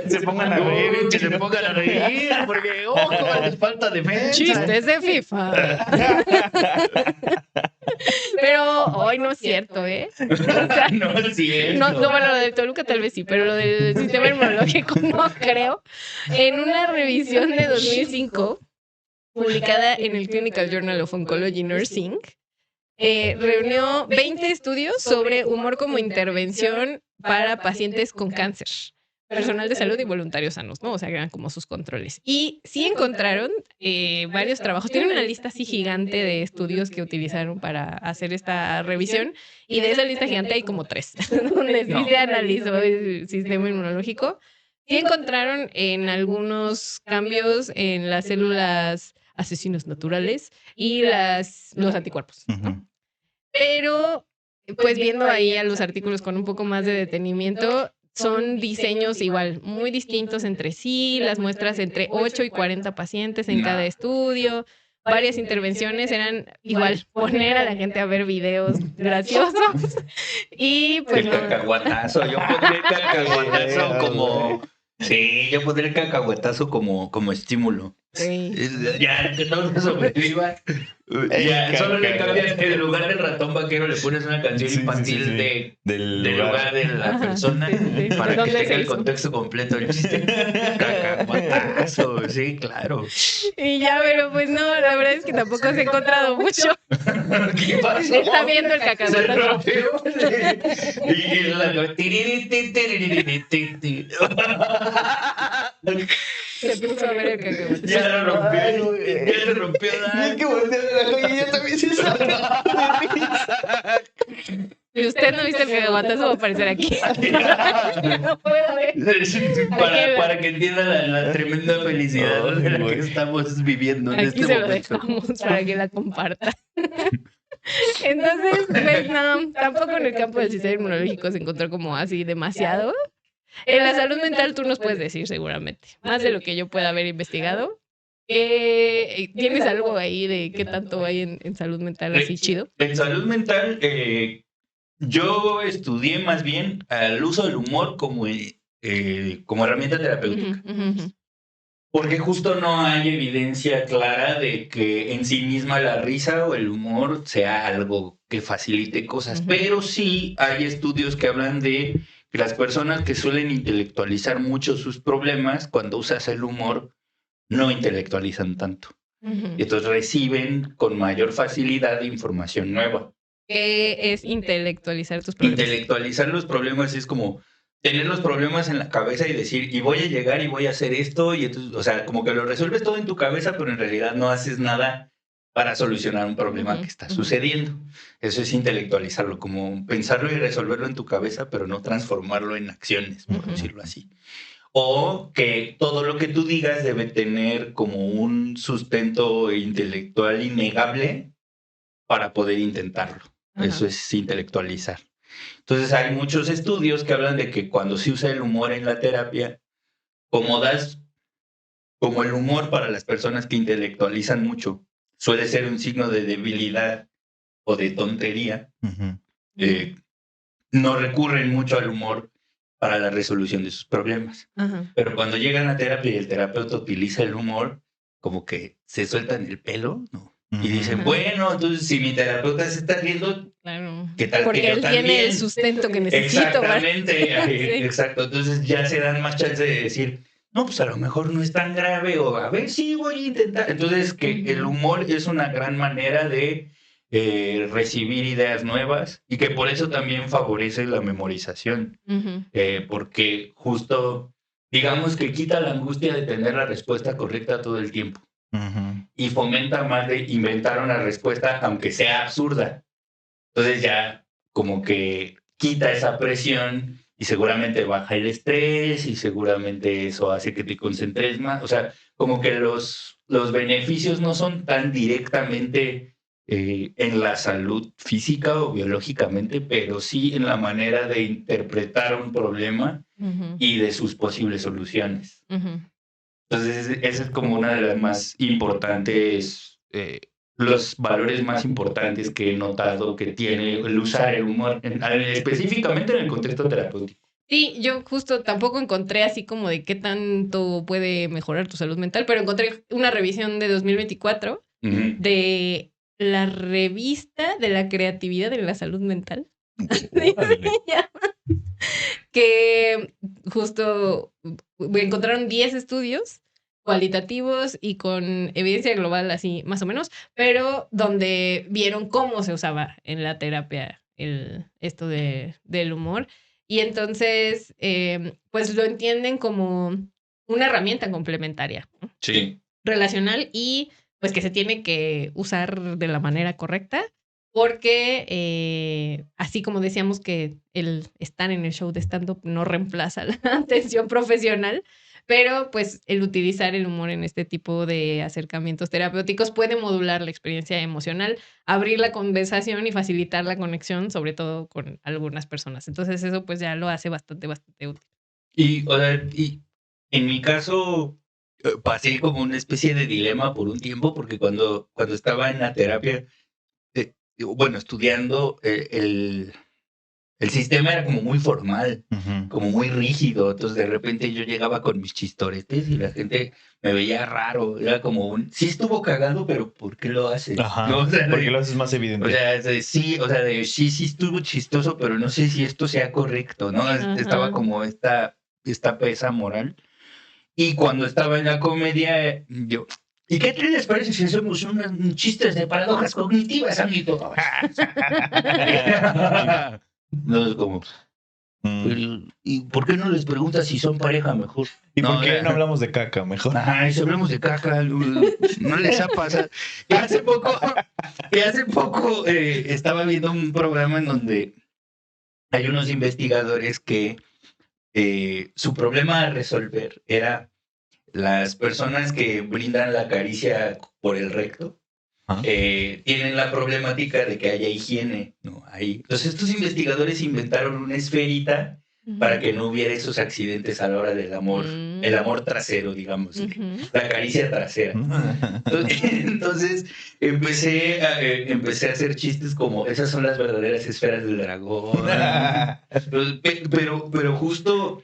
Speaker 1: Se pongan a reír.
Speaker 3: Uy, que se pongan a reír, porque, cómo les falta defensa.
Speaker 2: Chistes de FIFA. Pero hoy no es cierto, ¿eh? O sea,
Speaker 3: No es cierto.
Speaker 2: no, bueno, lo de Toluca tal vez sí, pero lo del sistema inmunológico no creo. En una revisión de 2005, publicada en el Clinical Journal of Oncology Nursing, reunió 20 estudios sobre humor como intervención para pacientes con cáncer, personal de salud y voluntarios sanos, ¿no? O sea, eran como sus controles. Y sí encontraron varios trabajos. Tienen una lista así gigante de estudios que utilizaron para hacer esta revisión. Y de esa lista gigante hay como 3, donde sí se analizó el sistema inmunológico. Sí encontraron en algunos cambios en las células asesinos naturales y los anticuerpos, ¿no?
Speaker 1: Ujú.
Speaker 2: Pero, pues viendo ahí a los artículos con un poco más de detenimiento, son diseños igual muy distintos entre sí, las muestras entre 8 y 40 pacientes en cada estudio, varias intervenciones eran igual poner a la gente a ver videos graciosos y pues
Speaker 3: El
Speaker 2: no.
Speaker 3: cacahuatazo, yo pondría el cacahuatazo como... Sí, yo pondría el cacahuatazo como estímulo.
Speaker 2: Sí.
Speaker 3: Ya, que no se sobreviva. Ya, solo le cambias, en lugar del ratón vaquero le pones una canción
Speaker 1: Sí, sí,
Speaker 3: infantil
Speaker 1: sí, sí.
Speaker 3: del
Speaker 1: Del
Speaker 3: lugar
Speaker 1: lugar.
Speaker 3: de la
Speaker 2: Ajá,
Speaker 3: persona
Speaker 2: sí, sí, sí.
Speaker 3: para que
Speaker 2: ¿Dónde
Speaker 3: tenga
Speaker 2: se
Speaker 3: el
Speaker 2: hizo?
Speaker 3: contexto completo del chiste. Cacahuatazo, sí, claro.
Speaker 2: Y ya, pero pues no, la verdad es que tampoco se ha encontrado mucho.
Speaker 3: ¿Qué pasó?
Speaker 2: Está viendo el
Speaker 3: Se
Speaker 2: cacahuatazo.
Speaker 3: rompió. Y la...
Speaker 2: Se puso a ver el cacahuatazo.
Speaker 3: Ya lo rompió. Ya se rompió.
Speaker 1: Es que volteé la joya y yo también se
Speaker 2: Si usted no viste el cacahuatazo, va a aparecer aquí. No puedo ver.
Speaker 3: Para que entienda la tremenda felicidad de la que estamos viviendo en
Speaker 2: Aquí
Speaker 3: este
Speaker 2: se lo
Speaker 3: momento.
Speaker 2: dejamos para que la comparta. Entonces, pues no, tampoco en el campo del sistema inmunológico se encontró como así demasiado. En la salud mental tú nos puedes decir seguramente, más de lo que yo pueda haber investigado. ¿Tienes algo ahí de qué tanto hay en salud mental así chido?
Speaker 3: En salud mental, yo estudié más bien el uso del humor como herramienta terapéutica.
Speaker 2: Ujú, ujú, ujú.
Speaker 3: Porque justo no hay evidencia clara de que en sí misma la risa o el humor sea algo que facilite cosas.
Speaker 2: Ujú.
Speaker 3: Pero sí hay estudios que hablan de que las personas que suelen intelectualizar mucho sus problemas, cuando usas el humor, no intelectualizan tanto.
Speaker 2: Ujú.
Speaker 3: Y entonces reciben con mayor facilidad información nueva.
Speaker 2: ¿Qué es intelectualizar tus problemas?
Speaker 3: Intelectualizar los problemas es como tener los problemas en la cabeza y decir, y voy a llegar y voy a hacer esto, y entonces, o sea, como que lo resuelves todo en tu cabeza, pero en realidad no haces nada para solucionar un problema que está sucediendo. Eso es intelectualizarlo, como pensarlo y resolverlo en tu cabeza, pero no transformarlo en acciones, por decirlo así. O que todo lo que tú digas debe tener como un sustento intelectual innegable para poder intentarlo.
Speaker 2: Ajá.
Speaker 3: Eso es intelectualizar. Entonces hay muchos estudios que hablan de que cuando se usa el humor en la terapia, como el humor para las personas que intelectualizan mucho, suele ser un signo de debilidad o de tontería, no recurren mucho al humor para la resolución de sus problemas.
Speaker 2: Ajá.
Speaker 3: Pero cuando llegan a terapia y el terapeuta utiliza el humor, como que se sueltan el pelo, ¿no? Y dicen,
Speaker 2: Ajá.
Speaker 3: bueno, entonces si mi terapeuta se está riendo,
Speaker 2: Claro.
Speaker 3: ¿qué tal
Speaker 2: Porque
Speaker 3: que yo
Speaker 2: él
Speaker 3: también?
Speaker 2: tiene el sustento que necesito.
Speaker 3: Exactamente,
Speaker 2: Sí.
Speaker 3: exacto. Entonces ya se dan más chance de decir, no, pues a lo mejor no es tan grave, o a ver, sí, voy a intentar. Entonces, que el humor es una gran manera de recibir ideas nuevas y que por eso también favorece la memorización,
Speaker 2: Ujú.
Speaker 3: porque justo, digamos que quita la angustia de tener la respuesta correcta todo el tiempo
Speaker 1: Ujú.
Speaker 3: y fomenta más de inventar una respuesta, aunque sea absurda. Entonces ya como que quita esa presión y seguramente baja el estrés y seguramente eso hace que te concentres más. O sea, como que los beneficios no son tan directamente en la salud física o biológicamente, pero sí en la manera de interpretar un problema
Speaker 2: Ujú.
Speaker 3: y de sus posibles soluciones.
Speaker 2: Ujú.
Speaker 3: Entonces, esa es como una de las más importantes, los valores más importantes que he notado que tiene el usar el humor, específicamente en el contexto terapéutico.
Speaker 2: Sí, yo justo tampoco encontré así como de qué tanto puede mejorar tu salud mental, pero encontré una revisión de 2024
Speaker 3: Ujú.
Speaker 2: de la revista de la creatividad en la salud mental. Así se
Speaker 1: Órale.
Speaker 2: llama. Que justo encontraron 10 estudios cualitativos y con evidencia global, así más o menos, pero donde vieron cómo se usaba en la terapia esto del humor. Y entonces, pues lo entienden como una herramienta complementaria, ¿no?
Speaker 3: Sí.
Speaker 2: Relacional y pues que se tiene que usar de la manera correcta porque así como decíamos que el estar en el show de stand-up no reemplaza la atención profesional, pero pues el utilizar el humor en este tipo de acercamientos terapéuticos puede modular la experiencia emocional, abrir la conversación y facilitar la conexión, sobre todo con algunas personas. Entonces eso pues ya lo hace bastante útil.
Speaker 3: Y, o sea, y en mi caso, pasé como una especie de dilema por un tiempo, porque cuando estaba en la terapia, bueno, estudiando, el sistema era como muy formal,
Speaker 1: Ujú.
Speaker 3: como muy rígido. Entonces, de repente yo llegaba con mis chistoretes y la gente me veía raro. Era como sí estuvo cagado, pero ¿por qué lo haces?
Speaker 1: Ajá.
Speaker 3: ¿No? O sea,
Speaker 1: Porque lo haces más evidente.
Speaker 3: o sea, sí, o sea, sí estuvo chistoso, pero no sé si esto sea correcto, ¿no? Estaba
Speaker 2: Ajá.
Speaker 3: como esta pesa moral. Y cuando estaba en la comedia, yo, ¿y qué les parece si hacemos unos chistes de paradojas cognitivas, amigos? No es como,
Speaker 1: Mm.
Speaker 3: ¿y por qué no les preguntas si son pareja mejor?
Speaker 1: ¿Y por
Speaker 3: No,
Speaker 1: qué no hablamos de caca mejor?
Speaker 3: ajá, y si hablamos de caca, no les ha pasado. Y hace poco estaba viendo un programa en donde hay unos investigadores que su problema a resolver era las personas que brindan la caricia por el recto.
Speaker 1: Ajá.
Speaker 3: Tienen la problemática de que haya higiene, ¿no? Ahí. Entonces estos investigadores inventaron una esferita para que no hubiera esos accidentes a la hora del amor, el amor trasero, digamos, la caricia trasera. Entonces empecé a hacer chistes como esas son las verdaderas esferas del dragón. Pero justo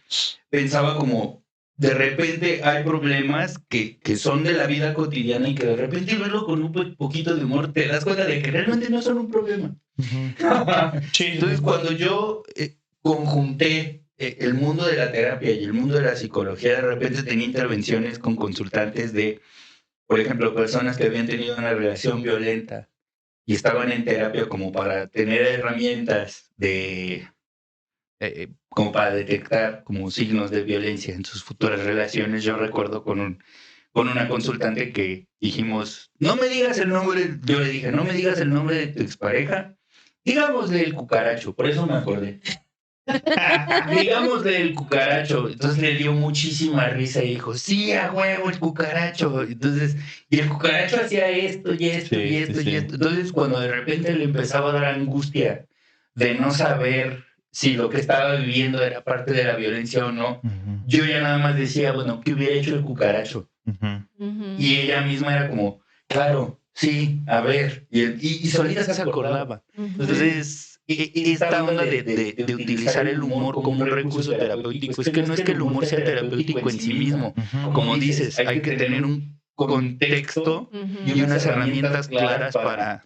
Speaker 3: pensaba como de repente hay problemas que son de la vida cotidiana y que de repente verlo con un poquito de humor te das cuenta de que realmente no son un problema.
Speaker 1: Sí.
Speaker 3: Entonces cuando yo conjunté el mundo de la terapia y el mundo de la psicología, de repente tenía intervenciones con consultantes de, por ejemplo, personas que habían tenido una relación violenta y estaban en terapia como para tener herramientas de como para detectar como signos de violencia en sus futuras relaciones. Yo recuerdo con una consultante que dijimos, no me digas el nombre, yo le dije, no me digas el nombre de tu expareja, digámosle el cucaracho, por eso me acordé. Digámosle el cucaracho. Entonces le dio muchísima risa y dijo, sí, a huevo, el cucaracho. Entonces, y el cucaracho hacía esto y esto
Speaker 1: Sí,
Speaker 3: y esto
Speaker 1: sí,
Speaker 3: y
Speaker 1: sí.
Speaker 3: esto. Entonces, cuando de repente le empezaba a dar angustia de no saber si lo que estaba viviendo era parte de la violencia o no,
Speaker 1: Ujú.
Speaker 3: yo ya nada más decía, bueno, ¿qué hubiera hecho el cucaracho?
Speaker 1: Ujú.
Speaker 3: Y ella misma era como, claro, sí, a ver. Y solita se acordaba. Entonces, esta onda de utilizar el humor como un recurso terapéutico, es que el humor sea terapéutico en sí mismo.
Speaker 1: Ujú.
Speaker 3: Como dices, hay que tener un contexto y unas herramientas claras para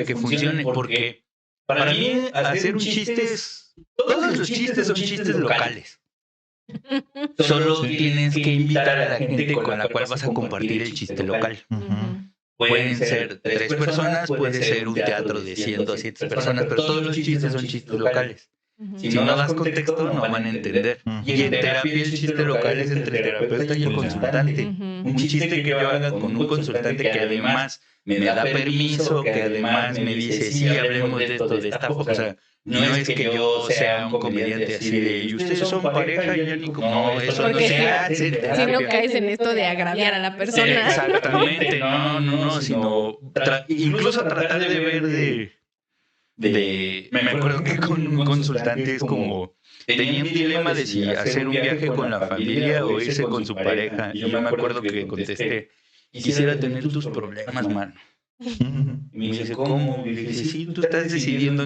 Speaker 3: que funcione, porque para mí hacer un chiste es, todos los chistes son chistes locales. Solo
Speaker 1: Sí.
Speaker 3: tienes que invitar a la gente con la cual vas a compartir el chiste local. Pueden ser 3 personas, puede ser un teatro de 100, 200 personas, pero todos los chistes son chistes locales. Si no das contexto, no van a entender. Y en terapia el chiste local es entre el terapeuta y el consultante. Un chiste que yo haga con un consultante que además me da permiso, que además me dice, sí, hablemos de esto, de esta forma. O sea, no es que yo sea un comediante así de, y ustedes son pareja y ya ni como, no, eso no
Speaker 2: Porque
Speaker 3: se hace en
Speaker 2: si no
Speaker 3: terapia.
Speaker 2: caes en esto de agraviar a la persona.
Speaker 3: Exactamente, no, sino incluso tratar de ver me acuerdo que con un consultante es como, tenía un dilema de si hacer un viaje con la familia o irse con su pareja, y yo me acuerdo que contesté, quisiera tener tus problemas, mano. Y me dice, ¿cómo? Y le dije, sí, tú estás decidiendo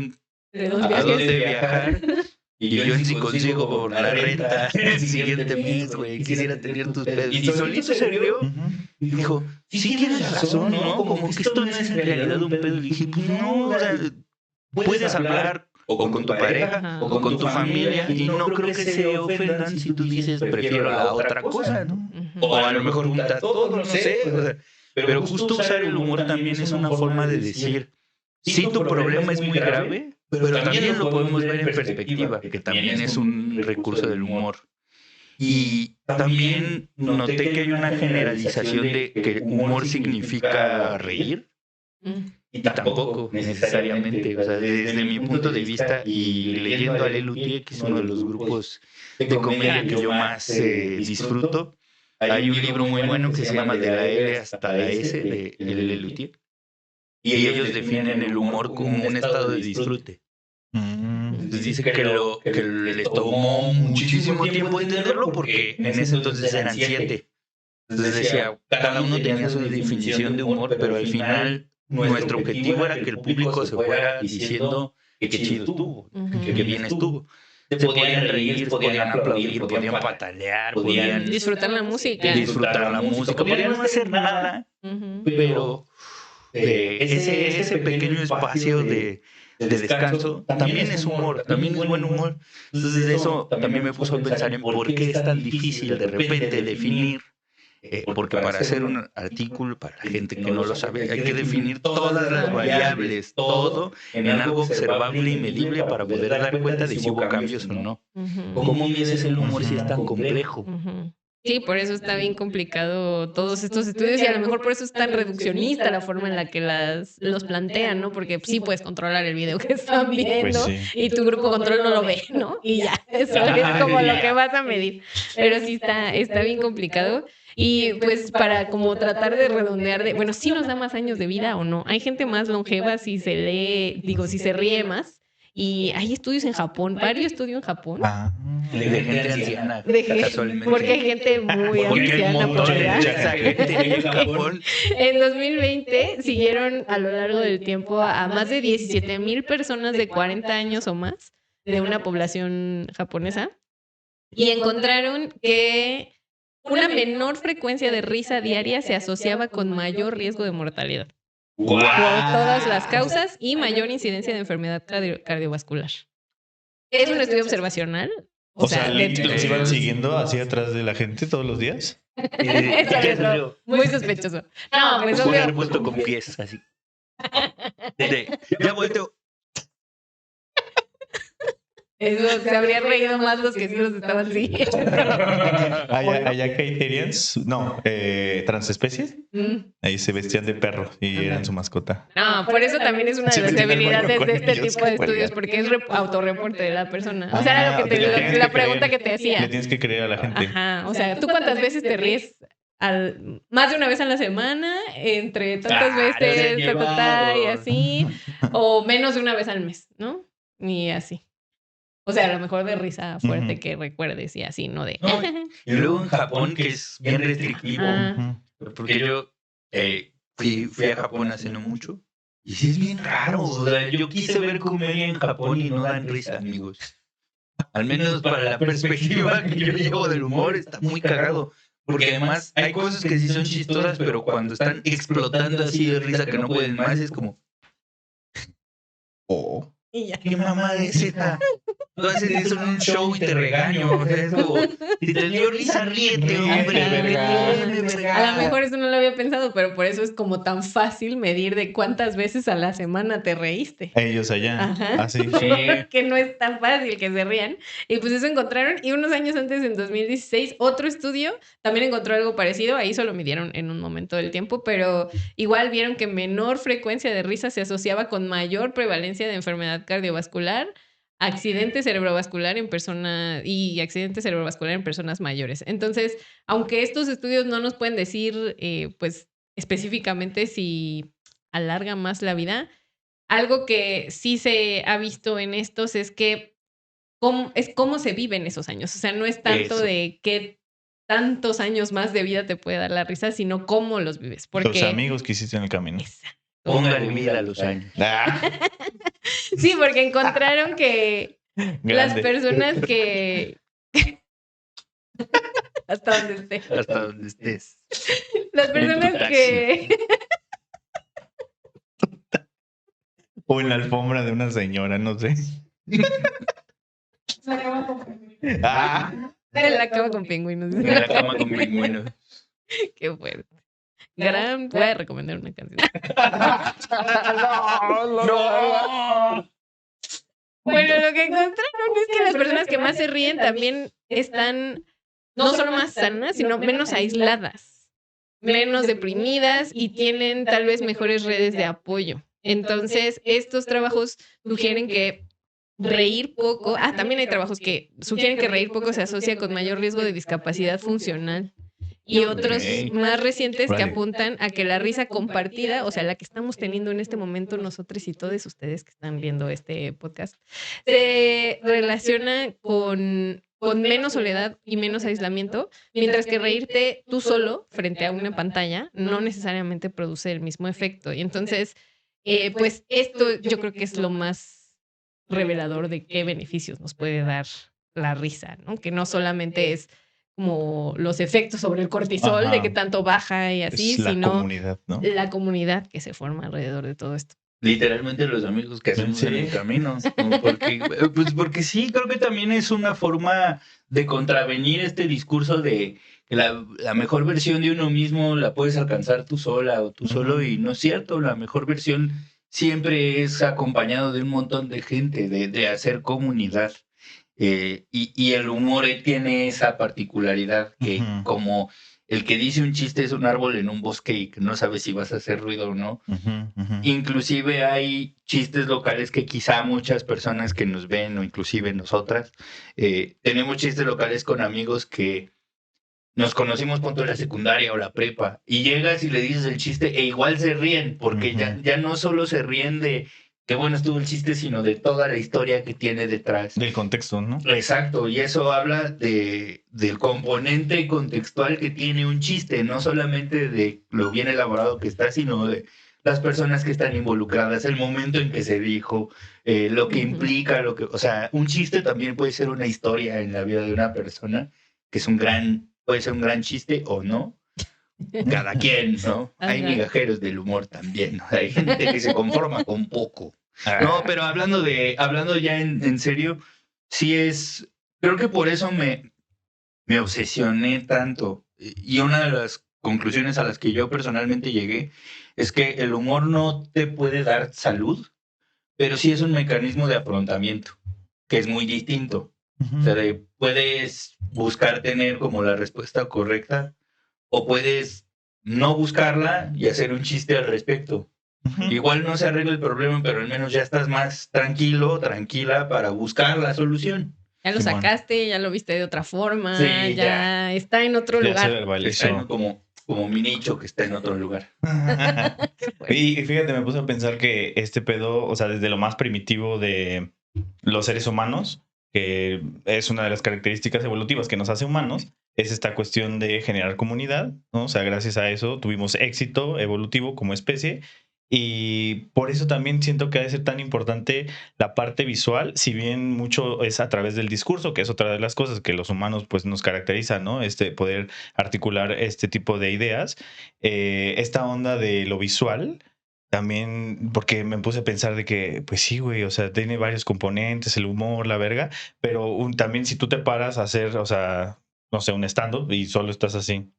Speaker 2: De dos
Speaker 3: a
Speaker 2: viajes.
Speaker 3: dónde viajar. Y yo en si consigo por la renta el siguiente mes, güey, quisiera tener tus pedos. Y solito se rió y dijo, sí tienes razón, ¿no? Como que esto no es en realidad un pedo. Y dije, pues no, o sea, puedes hablar o con tu pareja
Speaker 2: Ajá.
Speaker 3: o con tu familia y no creo que se ofendan si tú dices prefiero la otra cosa, ¿no? O a lo mejor juntas todo, no sé. O sea, pero justo usar el humor también es una forma de decir, sí, tu problema es muy grave, pero también lo podemos ver en perspectiva, que también es un recurso del humor. Y también noté que hay una generalización de que humor significa reír. Y tampoco necesariamente, o sea, desde mi punto de vista y leyendo a Lelutier, que es uno de los grupos de comedia que yo más disfruto, hay un libro muy bueno que se llama De la L hasta la S de Lelutier. Y ellos definen el humor como un estado de disfrute. Entonces dice que les tomó muchísimo tiempo entenderlo porque en ese entonces eran 7. Entonces decía, cada uno tenía su definición de humor, pero al final nuestro objetivo era que el público se fuera diciendo que chido estuvo, que bien estuvo. Se podían reír, podían aplaudir, podían patalear, podían
Speaker 2: Disfrutar la música.
Speaker 3: disfrutar la música, podían no hacer nada, pero ese pequeño espacio de descanso también es humor, también es buen humor. Entonces eso también me puso a pensar en por qué es tan difícil de repente definir. Porque para hacer un artículo, para la gente que no lo sabe, hay que definir todas las variables, todo en algo observable y medible para poder dar cuenta de si hubo cambios o no. ¿Cómo mides el humor si es tan complejo?
Speaker 2: Sí, por eso está bien complicado todos estos estudios y a lo mejor por eso es tan reduccionista la forma en la que los plantean, ¿no? Porque sí puedes controlar el video que están viendo y tu grupo control no lo ve, ¿no? Y ya, eso es como lo que vas a medir. Pero sí está bien complicado. Y pues para como tratar de redondear de, bueno, sí nos da más años de vida o no. Hay gente más longeva si se lee, digo, si se ríe más. Y hay estudios en Japón, varios estudios en Japón.
Speaker 3: De gente anciana, casualmente.
Speaker 2: Porque hay gente muy anciana por allá.
Speaker 3: En Japón.
Speaker 2: En 2020 siguieron a lo largo del tiempo a más de 17,000 personas de 40 años o más de una población japonesa y encontraron que una menor frecuencia de risa diaria se asociaba con mayor riesgo de mortalidad.
Speaker 3: ¡Guau!
Speaker 2: Por todas las causas y mayor incidencia de enfermedad cardiovascular. Es un estudio observacional.
Speaker 1: O sea, ¿los iban siguiendo así atrás de la gente todos los días?
Speaker 2: Muy sospechoso. No, pues
Speaker 3: Puede haber
Speaker 2: obvio.
Speaker 3: puesto con pies así. Ya vuelto.
Speaker 2: Eso, se habrían reído más los que sí los estaban siguiendo.
Speaker 1: Allá que hay aliens, no, transespecies, ahí se vestían de perro y eran su mascota.
Speaker 2: No, por eso también es una de
Speaker 1: Se
Speaker 2: las
Speaker 1: metían al baño
Speaker 2: debilidades
Speaker 1: con
Speaker 2: de este
Speaker 1: ellos,
Speaker 2: tipo de
Speaker 1: güey.
Speaker 2: estudios, porque es autorreporte de la persona. O sea, era lo que
Speaker 1: le tienes
Speaker 2: la
Speaker 1: que
Speaker 2: pregunta
Speaker 1: creer.
Speaker 2: que te hacía.
Speaker 1: Le tienes que creer a la gente.
Speaker 2: Ajá, o sea, ¿tú cuántas veces te ríes? Más de una vez a la semana, entre tantas veces, y así, o menos de una vez al mes, ¿no? Y así. O sea, a lo mejor de risa fuerte que recuerdes y así, no de...
Speaker 3: No, y luego en Japón, que es bien restrictivo, porque yo fui a Japón hace no mucho, y sí es bien raro. O sea, yo quise ver comedia en Japón y no dan risa, amigos. Al menos para la perspectiva que yo llevo del humor, está muy cagado. Porque además hay cosas que sí son chistosas, pero cuando están explotando así de risa que no pueden más, es como... Oh,
Speaker 2: Y ya.
Speaker 3: ¿qué mamada es esta? tú haces eso en un show y te regaño. O sea, es como, si te dio risa, ríete, hombre.
Speaker 2: A lo mejor eso no lo había pensado, pero por eso es como tan fácil medir de cuántas veces a la semana te reíste.
Speaker 1: Ellos allá.
Speaker 2: Ajá.
Speaker 1: Así.
Speaker 2: Que no es tan fácil que se rían. Y pues eso encontraron. Y unos años antes, en 2016, otro estudio también encontró algo parecido. Ahí solo midieron en un momento del tiempo, pero igual vieron que menor frecuencia de risa se asociaba con mayor prevalencia de enfermedad cardiovascular, accidente cerebrovascular en personas y accidente cerebrovascular en personas mayores. Entonces, aunque estos estudios no nos pueden decir, pues, específicamente si alarga más la vida, algo que sí se ha visto en estos es que cómo se viven esos años. O sea, no es tanto
Speaker 3: Eso.
Speaker 2: de qué tantos años más de vida te puede dar la risa, sino cómo los vives.
Speaker 1: Los
Speaker 2: Porque
Speaker 1: amigos que hiciste en el camino.
Speaker 2: Exacto.
Speaker 3: Póngale vida a los años.
Speaker 1: Ah,
Speaker 2: Sí, porque encontraron que las
Speaker 1: grande.
Speaker 2: personas que hasta donde esté.
Speaker 3: Hasta donde estés.
Speaker 2: Las
Speaker 3: tu
Speaker 2: personas
Speaker 3: taxi.
Speaker 2: que
Speaker 1: O en la alfombra de una señora, no sé. Ah,
Speaker 2: en la cama con pingüinos.
Speaker 3: En la cama con pingüinos.
Speaker 2: Qué fuerte. Gran, voy a recomendar una canción.
Speaker 3: ¡No!
Speaker 2: Bueno, lo que encontraron es que las personas que más se ríen también están no solo más sanas, sino menos aisladas, menos deprimidas y tienen tal vez mejores redes de apoyo. Entonces, estos trabajos sugieren que reír poco, también hay trabajos que sugieren que reír poco se asocia con mayor riesgo de discapacidad funcional. Y otros
Speaker 3: Ok.
Speaker 2: más recientes que
Speaker 1: Vale.
Speaker 2: apuntan a que la risa compartida, o sea, la que estamos teniendo en este momento nosotros y todos ustedes que están viendo este podcast, se relaciona con menos soledad y menos aislamiento, mientras que reírte tú solo frente a una pantalla no necesariamente produce el mismo efecto. Y entonces, pues esto yo creo que es lo más revelador de qué beneficios nos puede dar la risa, ¿no? Que no solamente es como los efectos sobre el cortisol,
Speaker 1: Ajá.
Speaker 2: de que tanto baja y así,
Speaker 1: es la
Speaker 2: sino
Speaker 1: comunidad, ¿no?
Speaker 2: la comunidad que se forma alrededor de todo esto.
Speaker 3: Literalmente los amigos que hacemos
Speaker 1: Sí.
Speaker 3: en el camino. ¿No? Porque sí, creo que también es una forma de contravenir este discurso de que la mejor versión de uno mismo la puedes alcanzar tú sola o tú solo, y no es cierto. La mejor versión siempre es acompañado de un montón de gente, de hacer comunidad. Y el humor tiene esa particularidad que
Speaker 1: Ujú.
Speaker 3: como el que dice un chiste es un árbol en un bosque y que no sabe si vas a hacer ruido o no. Inclusive hay chistes locales que quizá muchas personas que nos ven, o inclusive nosotras, tenemos chistes locales con amigos que nos conocimos punto de la secundaria o la prepa, y llegas y le dices el chiste e igual se ríen, porque ya no solo se ríen de qué bueno estuvo el chiste, sino de toda la historia que tiene detrás.
Speaker 1: Del contexto, ¿no?
Speaker 3: Exacto, y eso habla del componente contextual que tiene un chiste, no solamente de lo bien elaborado que está, sino de las personas que están involucradas, el momento en que se dijo, lo que implica, o sea, un chiste también puede ser una historia en la vida de una persona, que puede ser un gran chiste o no, cada quien, ¿no? Hay
Speaker 2: Ajá.
Speaker 3: migajeros del humor también, ¿no? Hay gente que se conforma con poco. No, pero hablando ya en serio, sí creo que por eso me obsesioné tanto. Y una de las conclusiones a las que yo personalmente llegué es que el humor no te puede dar salud, pero sí es un mecanismo de afrontamiento, que es muy distinto. O sea, puedes buscar tener como la respuesta correcta, o puedes no buscarla y hacer un chiste al respecto. Igual no se arregla el problema, pero al menos ya estás más tranquilo, tranquila para buscar la solución.
Speaker 2: Ya lo
Speaker 1: Simón.
Speaker 2: sacaste, ya lo viste de otra forma,
Speaker 3: Sí,
Speaker 2: ya está en otro
Speaker 1: Ya se
Speaker 2: lugar.
Speaker 3: Está
Speaker 1: verbalizó.
Speaker 3: como mi nicho que está en otro lugar.
Speaker 1: Y fíjate, me puse a pensar que este pedo, o sea, desde lo más primitivo de los seres humanos, que es una de las características evolutivas que nos hace humanos, es esta cuestión de generar comunidad, ¿no? O sea, gracias a eso tuvimos éxito evolutivo como especie. Y por eso también siento que ha de ser tan importante la parte visual, si bien mucho es a través del discurso, que es otra de las cosas que los humanos pues nos caracteriza, ¿no? Poder articular este tipo de ideas. Esta onda de lo visual también, porque me puse a pensar de que, pues sí, güey, o sea, tiene varios componentes, el humor, la verga, pero también si tú te paras a hacer, o sea, no sé, un stand-up y solo estás así,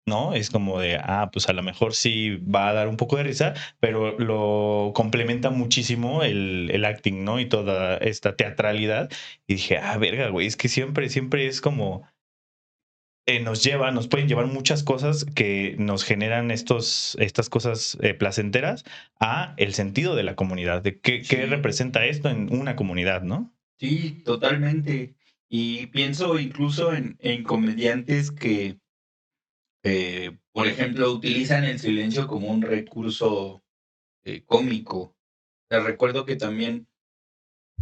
Speaker 1: ¿no? Es como de, pues a lo mejor sí va a dar un poco de risa, pero lo complementa muchísimo el acting, ¿no? Y toda esta teatralidad. Y dije, verga, güey, es que siempre es como nos pueden llevar muchas cosas que nos generan estas cosas placenteras a el sentido de la comunidad, de qué
Speaker 3: Sí.
Speaker 1: representa esto en una comunidad, ¿no?
Speaker 3: Sí, totalmente. Y pienso incluso en comediantes que, por ejemplo, utilizan el silencio como un recurso cómico. Te recuerdo que también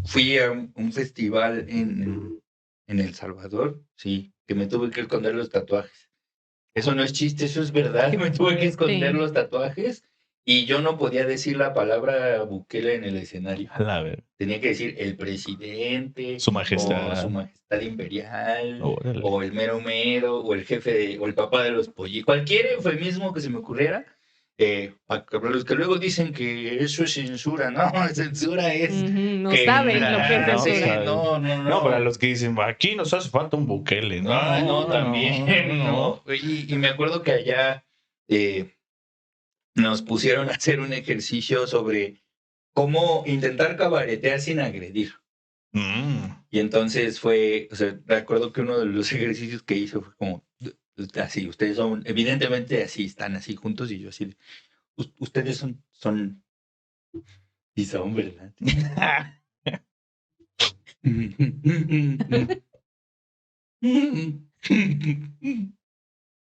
Speaker 3: fui a un festival en El Salvador, sí, que me tuve que esconder los tatuajes. Eso no es chiste, eso es verdad. Me tuve que esconder
Speaker 2: Sí.
Speaker 3: los tatuajes y yo no podía decir la palabra Bukele en el escenario.
Speaker 1: A la verga.
Speaker 3: Tenía que decir el presidente,
Speaker 1: Su
Speaker 3: o
Speaker 1: majestad.
Speaker 3: su majestad imperial,
Speaker 1: Órale.
Speaker 3: o el mero mero, o el jefe, o el papá de los pollitos. Cualquier eufemismo que se me ocurriera. Para los que luego dicen que eso es censura, no, censura es
Speaker 2: No
Speaker 3: que
Speaker 2: saben lo que es
Speaker 1: no,
Speaker 2: censura.
Speaker 1: saben.
Speaker 3: no,
Speaker 1: No, para los que dicen, aquí nos hace falta un Bukele, ¿no?
Speaker 3: Ay, no, también, ¿no? Y me acuerdo que allá nos pusieron a hacer un ejercicio sobre cómo intentar cabaretear sin agredir. Y entonces fue, o sea, recuerdo que uno de los ejercicios que hizo fue como, así, ustedes son, evidentemente así, están así juntos y yo así, ustedes son, y son, ¿verdad?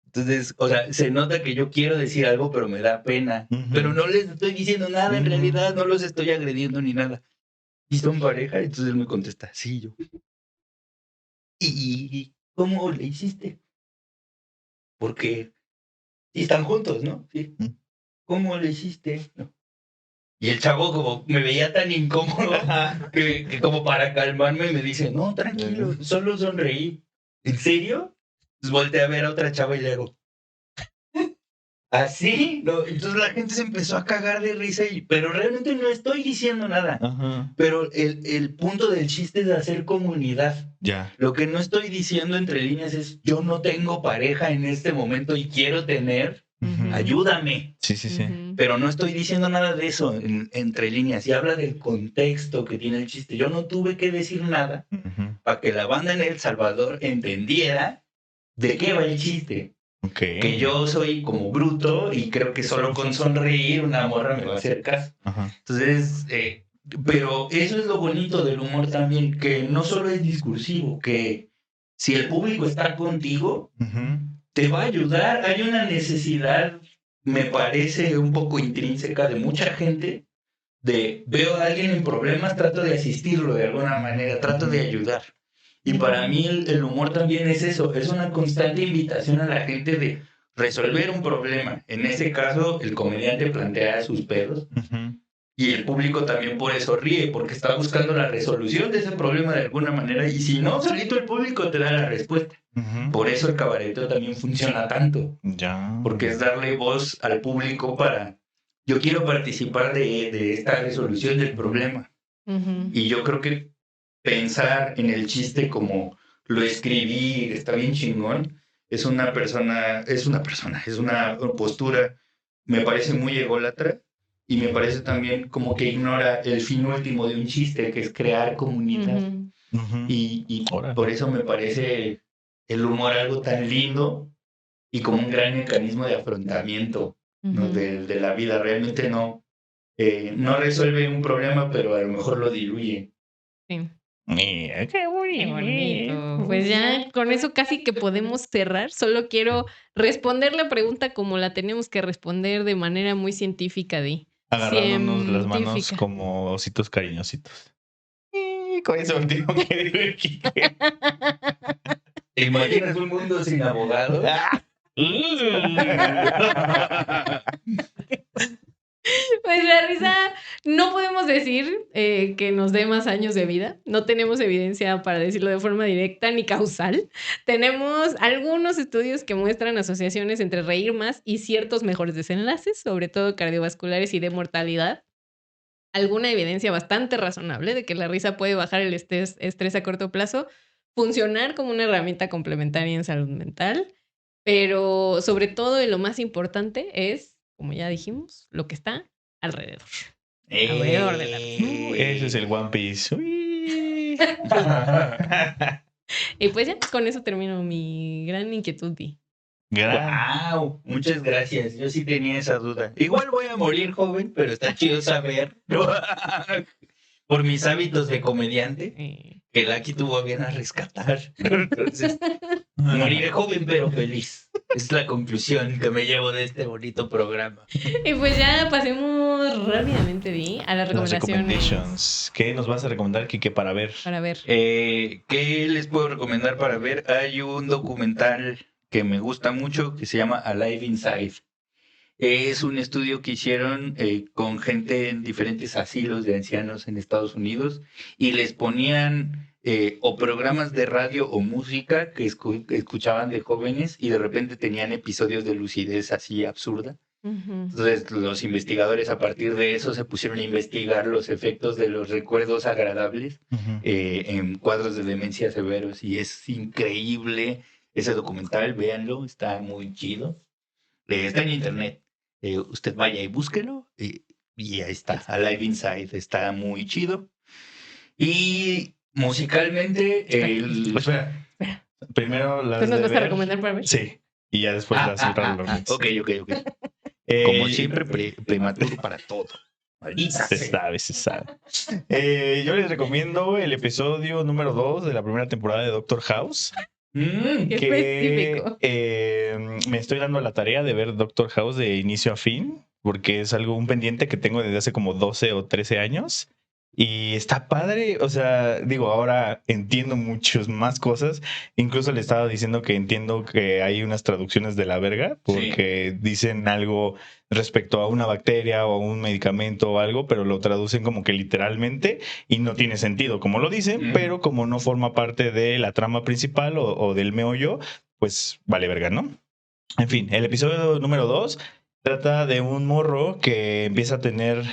Speaker 3: Entonces, o sea, se nota que yo quiero decir algo, pero me da pena. Pero no les estoy diciendo nada, en realidad no los estoy agrediendo ni nada. ¿Y son pareja? Entonces él me contesta, sí, yo. ¿Y cómo le hiciste? Porque sí están juntos, ¿no? Sí. ¿Cómo le hiciste? No. Y el chavo como me veía tan incómodo que como para calmarme me dice, no, tranquilo, solo sonreí. ¿En serio? Pues volteé a ver a otra chava y le hago, ¿así? No, entonces la gente se empezó a cagar de risa, pero realmente no estoy diciendo nada.
Speaker 1: Ajá.
Speaker 3: Pero el punto del chiste es hacer comunidad.
Speaker 1: Ya.
Speaker 3: Lo que no estoy diciendo entre líneas es, yo no tengo pareja en este momento y quiero tener, ayúdame.
Speaker 1: Sí.
Speaker 3: Pero no estoy diciendo nada de eso entre líneas. Y habla del contexto que tiene el chiste. Yo no tuve que decir nada para que la banda en El Salvador entendiera de qué va el chiste.
Speaker 1: Okay.
Speaker 3: Que yo soy como bruto y creo que solo con sonreír una morra me va a hacer caso. Entonces, pero eso es lo bonito del humor también, que no solo es discursivo, que si el público está contigo, te va a ayudar. Hay una necesidad, me parece un poco intrínseca de mucha gente, de veo a alguien en problemas, trato de asistirlo de alguna manera, trato de ayudar. Y para mí el humor también es eso, es una constante invitación a la gente de resolver un problema. En ese caso, el comediante plantea sus pedos y el público también por eso ríe, porque está buscando la resolución de ese problema de alguna manera. Y si no, solito el público te da la respuesta. Por eso el cabareteo también funciona tanto.
Speaker 1: Ya.
Speaker 3: Porque es darle voz al público para, yo quiero participar de esta resolución del problema. Y yo creo que pensar en el chiste como lo escribí, está bien chingón, es una postura, me parece muy ególatra y me parece también como que ignora el fin último de un chiste, que es crear comunidad. Y por eso me parece el humor algo tan lindo y como un gran mecanismo de afrontamiento, ¿no? de la vida. Realmente no resuelve un problema, pero a lo mejor lo diluye.
Speaker 2: Sí.
Speaker 1: Mira, qué bonito.
Speaker 2: Pues ya con eso casi que podemos cerrar. Solo quiero responder la pregunta como la tenemos que responder, de manera muy científica.
Speaker 1: Agarrándonos las manos como ositos cariñositos. Con ese último que digo aquí.
Speaker 3: ¿Te imaginas un mundo sin abogados?
Speaker 2: Pues la risa, no podemos podemos decir que nos dé más años de vida. No tenemos evidencia para decirlo de forma directa ni causal. Tenemos algunos estudios que muestran asociaciones entre reír más y ciertos mejores desenlaces, sobre todo cardiovasculares y de mortalidad. Alguna evidencia bastante razonable de que la risa puede bajar el estrés a corto plazo, funcionar como una herramienta complementaria en salud mental, pero sobre todo y lo más importante es, como ya dijimos, lo que está alrededor. Alrededor de la risa.
Speaker 1: Ese es el One Piece. Uy.
Speaker 2: Y pues ya, con eso termino mi gran inquietud.
Speaker 3: Wow, muchas gracias. Yo sí tenía esa duda. Igual voy a morir joven, pero está chido saber por mis hábitos de comediante que Lucky tuvo bien a rescatar. Entonces, moriré joven pero feliz. Es la conclusión que me llevo de este bonito programa.
Speaker 2: Y pues ya pasemos rápidamente, a las
Speaker 1: Las
Speaker 2: recomendaciones.
Speaker 1: recommendations. ¿Qué nos vas a recomendar, Kike, para ver?
Speaker 2: Para ver.
Speaker 3: ¿Qué les puedo recomendar para ver? Hay un documental que me gusta mucho que se llama Alive Inside. Es un estudio que hicieron con gente en diferentes asilos de ancianos en Estados Unidos y les ponían o programas de radio o música que escuchaban de jóvenes y de repente tenían episodios de lucidez así absurda. Entonces los investigadores a partir de eso se pusieron a investigar los efectos de los recuerdos agradables en cuadros de demencia severos y es increíble ese documental, véanlo, está muy chido. Está en internet, usted vaya y búsquelo y ahí está, Alive Inside, está muy chido. Y musicalmente...
Speaker 1: Espera. Primero las
Speaker 2: ¿Tú nos
Speaker 1: de
Speaker 2: vas a
Speaker 1: ver.
Speaker 2: recomendar para ver?
Speaker 1: Sí. Y ya después las cerramos los remix.
Speaker 3: Ok. Como siempre, prematuro para todo. Maldita
Speaker 1: Se
Speaker 3: sea.
Speaker 1: sabe. Yo les recomiendo el episodio número 2 de la primera temporada de Doctor House.
Speaker 2: Qué
Speaker 1: Que
Speaker 2: específico.
Speaker 1: me estoy dando la tarea de ver Doctor House de inicio a fin, porque es un pendiente que tengo desde hace como 12 o 13 años. Y está padre, o sea, digo, ahora entiendo muchas más cosas. Incluso le estaba diciendo que entiendo que hay unas traducciones de la verga, porque dicen algo respecto a una bacteria o a un medicamento o algo, pero lo traducen como que literalmente y no tiene sentido como lo dicen, pero como no forma parte de la trama principal o del meollo, pues vale verga, ¿no? En fin, el episodio número 2 trata de un morro que empieza a tener,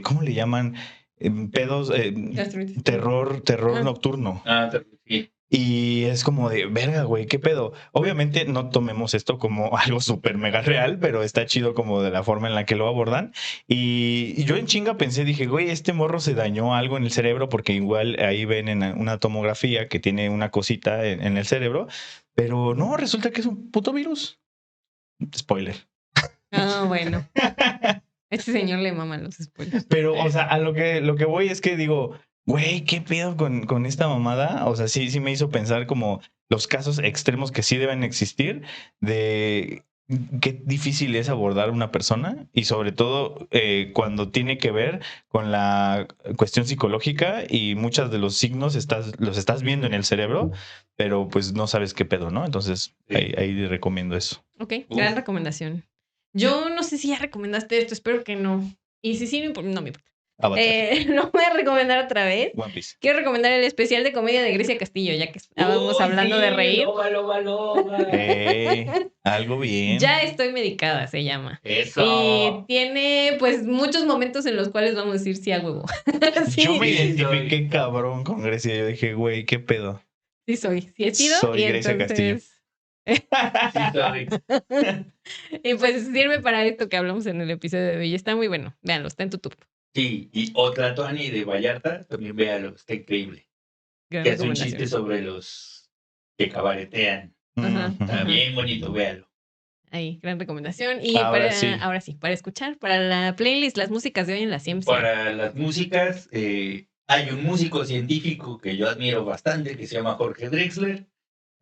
Speaker 1: ¿cómo le llaman? Pedos, terror nocturno.
Speaker 3: Sí.
Speaker 1: Y es como de, verga, güey, ¿qué pedo? Obviamente no tomemos esto como algo súper mega real, pero está chido como de la forma en la que lo abordan. Y yo en chinga pensé, dije, güey, este morro se dañó algo en el cerebro porque igual ahí ven en una tomografía que tiene una cosita en el cerebro, pero no, resulta que es un puto virus. Spoiler.
Speaker 2: Bueno. Este señor le maman los spoilers.
Speaker 1: Pero, o sea, a lo que voy es que digo, güey, ¿qué pedo con esta mamada? O sea, sí me hizo pensar como los casos extremos que sí deben existir de qué difícil es abordar una persona y sobre todo cuando tiene que ver con la cuestión psicológica y muchos de los signos los estás viendo en el cerebro, pero pues no sabes qué pedo, ¿no? Entonces ahí recomiendo eso.
Speaker 2: Ok, gran recomendación. Yo no sé si ya recomendaste esto, espero que no. Y si sí, no me importa. Lo voy a recomendar otra vez.
Speaker 1: One Piece.
Speaker 2: Quiero recomendar el especial de comedia de Grecia Castillo, ya que estábamos hablando de reír.
Speaker 1: Algo bien.
Speaker 2: Ya estoy medicada, se llama.
Speaker 3: Eso.
Speaker 2: Y tiene pues muchos momentos en los cuales vamos a decir sí a huevo. Sí.
Speaker 1: Yo me identifiqué cabrón con Grecia. Yo dije, güey, ¿qué pedo?
Speaker 2: Sí soy. Sí he sido.
Speaker 1: Soy
Speaker 2: y
Speaker 1: Grecia
Speaker 2: entonces... Y pues sirve para esto que hablamos en el episodio de hoy. Está muy bueno. Véanlo, está en YouTube.
Speaker 3: Sí, y otra Tony de Vallarta, también véalo, está increíble.
Speaker 2: Gran
Speaker 3: Que hace un
Speaker 2: recomendación.
Speaker 3: chiste sobre los que cabaretean.
Speaker 2: Ajá.
Speaker 3: Está bien bonito, véalo.
Speaker 2: Ahí, gran recomendación. Y
Speaker 1: Ahora
Speaker 2: ahora sí, para escuchar, para la playlist, las músicas de hoy en la ciencia.
Speaker 3: Para las músicas, hay un músico científico que yo admiro bastante, que se llama Jorge Drexler.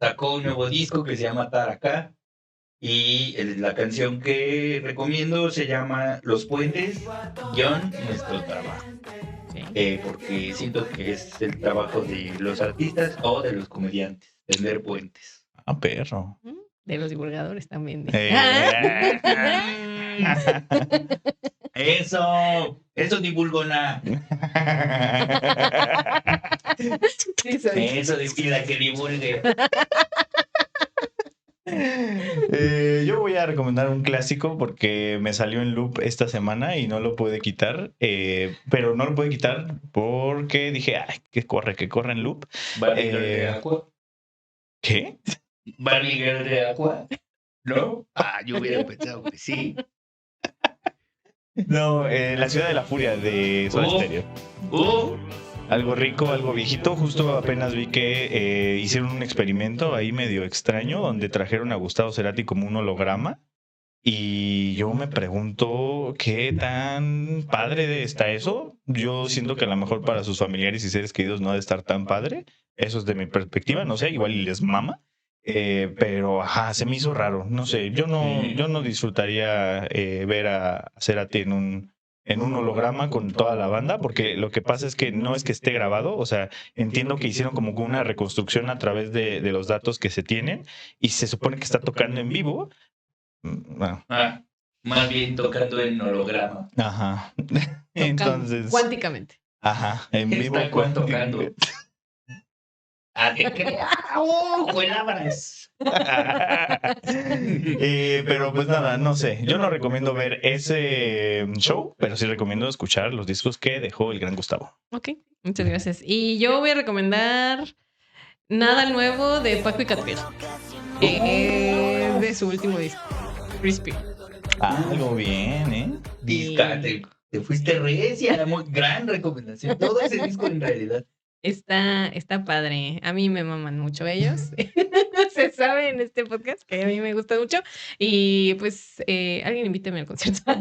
Speaker 3: Sacó un nuevo disco que se llama Taraka. Y la canción que recomiendo se llama Los Puentes, nuestro trabajo.
Speaker 2: Sí.
Speaker 3: Porque siento que es el trabajo de los artistas o de los comediantes, tender puentes.
Speaker 1: Ah, perro.
Speaker 2: De los divulgadores también.
Speaker 3: Eso divulgona.
Speaker 2: Sí, soy.
Speaker 3: Eso y la que divulgue.
Speaker 1: Yo voy a recomendar un clásico porque me salió en loop esta semana y no lo pude quitar, pero no lo pude quitar porque dije, ay, que corre en loop.
Speaker 3: Barbie Girl de Aqua.
Speaker 1: ¿Qué?
Speaker 3: Barbie Girl de Aqua. ¿No? Yo hubiera pensado que sí.
Speaker 1: No, La Ciudad de la Furia de Soda Stereo. Algo rico, algo viejito. Justo apenas vi que hicieron un experimento ahí medio extraño donde trajeron a Gustavo Cerati como un holograma. Y yo me pregunto qué tan padre está eso. Yo siento que a lo mejor para sus familiares y seres queridos no ha de estar tan padre. Eso es de mi perspectiva, no sé, igual y les mama. Pero ajá, se me hizo raro. No sé, yo no disfrutaría ver a Cerati en un holograma con toda la banda, porque lo que pasa es que no es que esté grabado, o sea, entiendo que hicieron como una reconstrucción a través de los datos que se tienen y se supone que está tocando en vivo. Bueno.
Speaker 3: Más bien tocando en holograma.
Speaker 1: Ajá. Entonces.
Speaker 2: Cuánticamente.
Speaker 1: Ajá. En vivo.
Speaker 3: Está tocando. ¿Qué crea? ¡Palabras!
Speaker 1: Pero pues nada, no sé. Yo no recomiendo ver ese show, pero sí recomiendo escuchar los discos que dejó el gran Gustavo.
Speaker 2: Ok, muchas gracias. Y yo voy a recomendar Nada Nuevo de Paco y Catriel. De su último disco, Crispy.
Speaker 1: Algo bien, ¿eh?
Speaker 3: Discate. Te fuiste recia. Gran recomendación. Todo ese disco en realidad.
Speaker 2: Está padre. A mí me maman mucho ellos. Se sabe en este podcast que a mí me gusta mucho. Y pues alguien invíteme al concierto.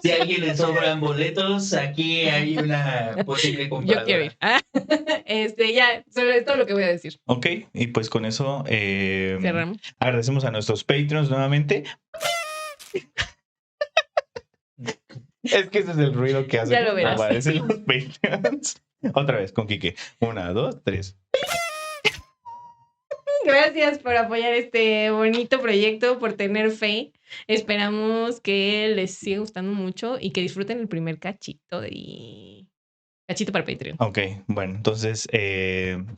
Speaker 3: Si a alguien le sobran boletos, aquí hay una posible compradora.
Speaker 2: Yo quiero ir. Ya, solo es todo lo que voy a decir.
Speaker 1: Ok, y pues con eso
Speaker 2: cerramos.
Speaker 1: Agradecemos a nuestros Patreons nuevamente. Es que ese es el ruido que hace.
Speaker 2: Ya lo verás.
Speaker 1: Aparecen los Patreons. Otra vez, con Quique. 1, 2, 3.
Speaker 2: Gracias por apoyar este bonito proyecto, por tener fe. Esperamos que les siga gustando mucho y que disfruten el primer cachito para Patreon.
Speaker 1: Ok, bueno, entonces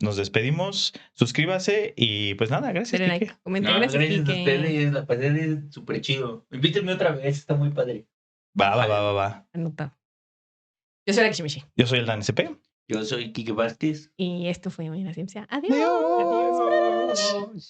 Speaker 1: nos despedimos. Suscríbase y pues nada, gracias,
Speaker 2: Denle
Speaker 1: Quique.
Speaker 2: like, comenten.
Speaker 3: Gracias a
Speaker 2: Quique.
Speaker 3: ustedes, la pasé súper chido. Invítenme otra vez, está muy padre.
Speaker 1: Va.
Speaker 2: Anotado. Yo soy la Kishimishi.
Speaker 1: Yo soy el Dan SP.
Speaker 3: Yo soy Quique Vázquez.
Speaker 2: Y esto fue Buena Ciencia. Adiós.
Speaker 1: Adiós.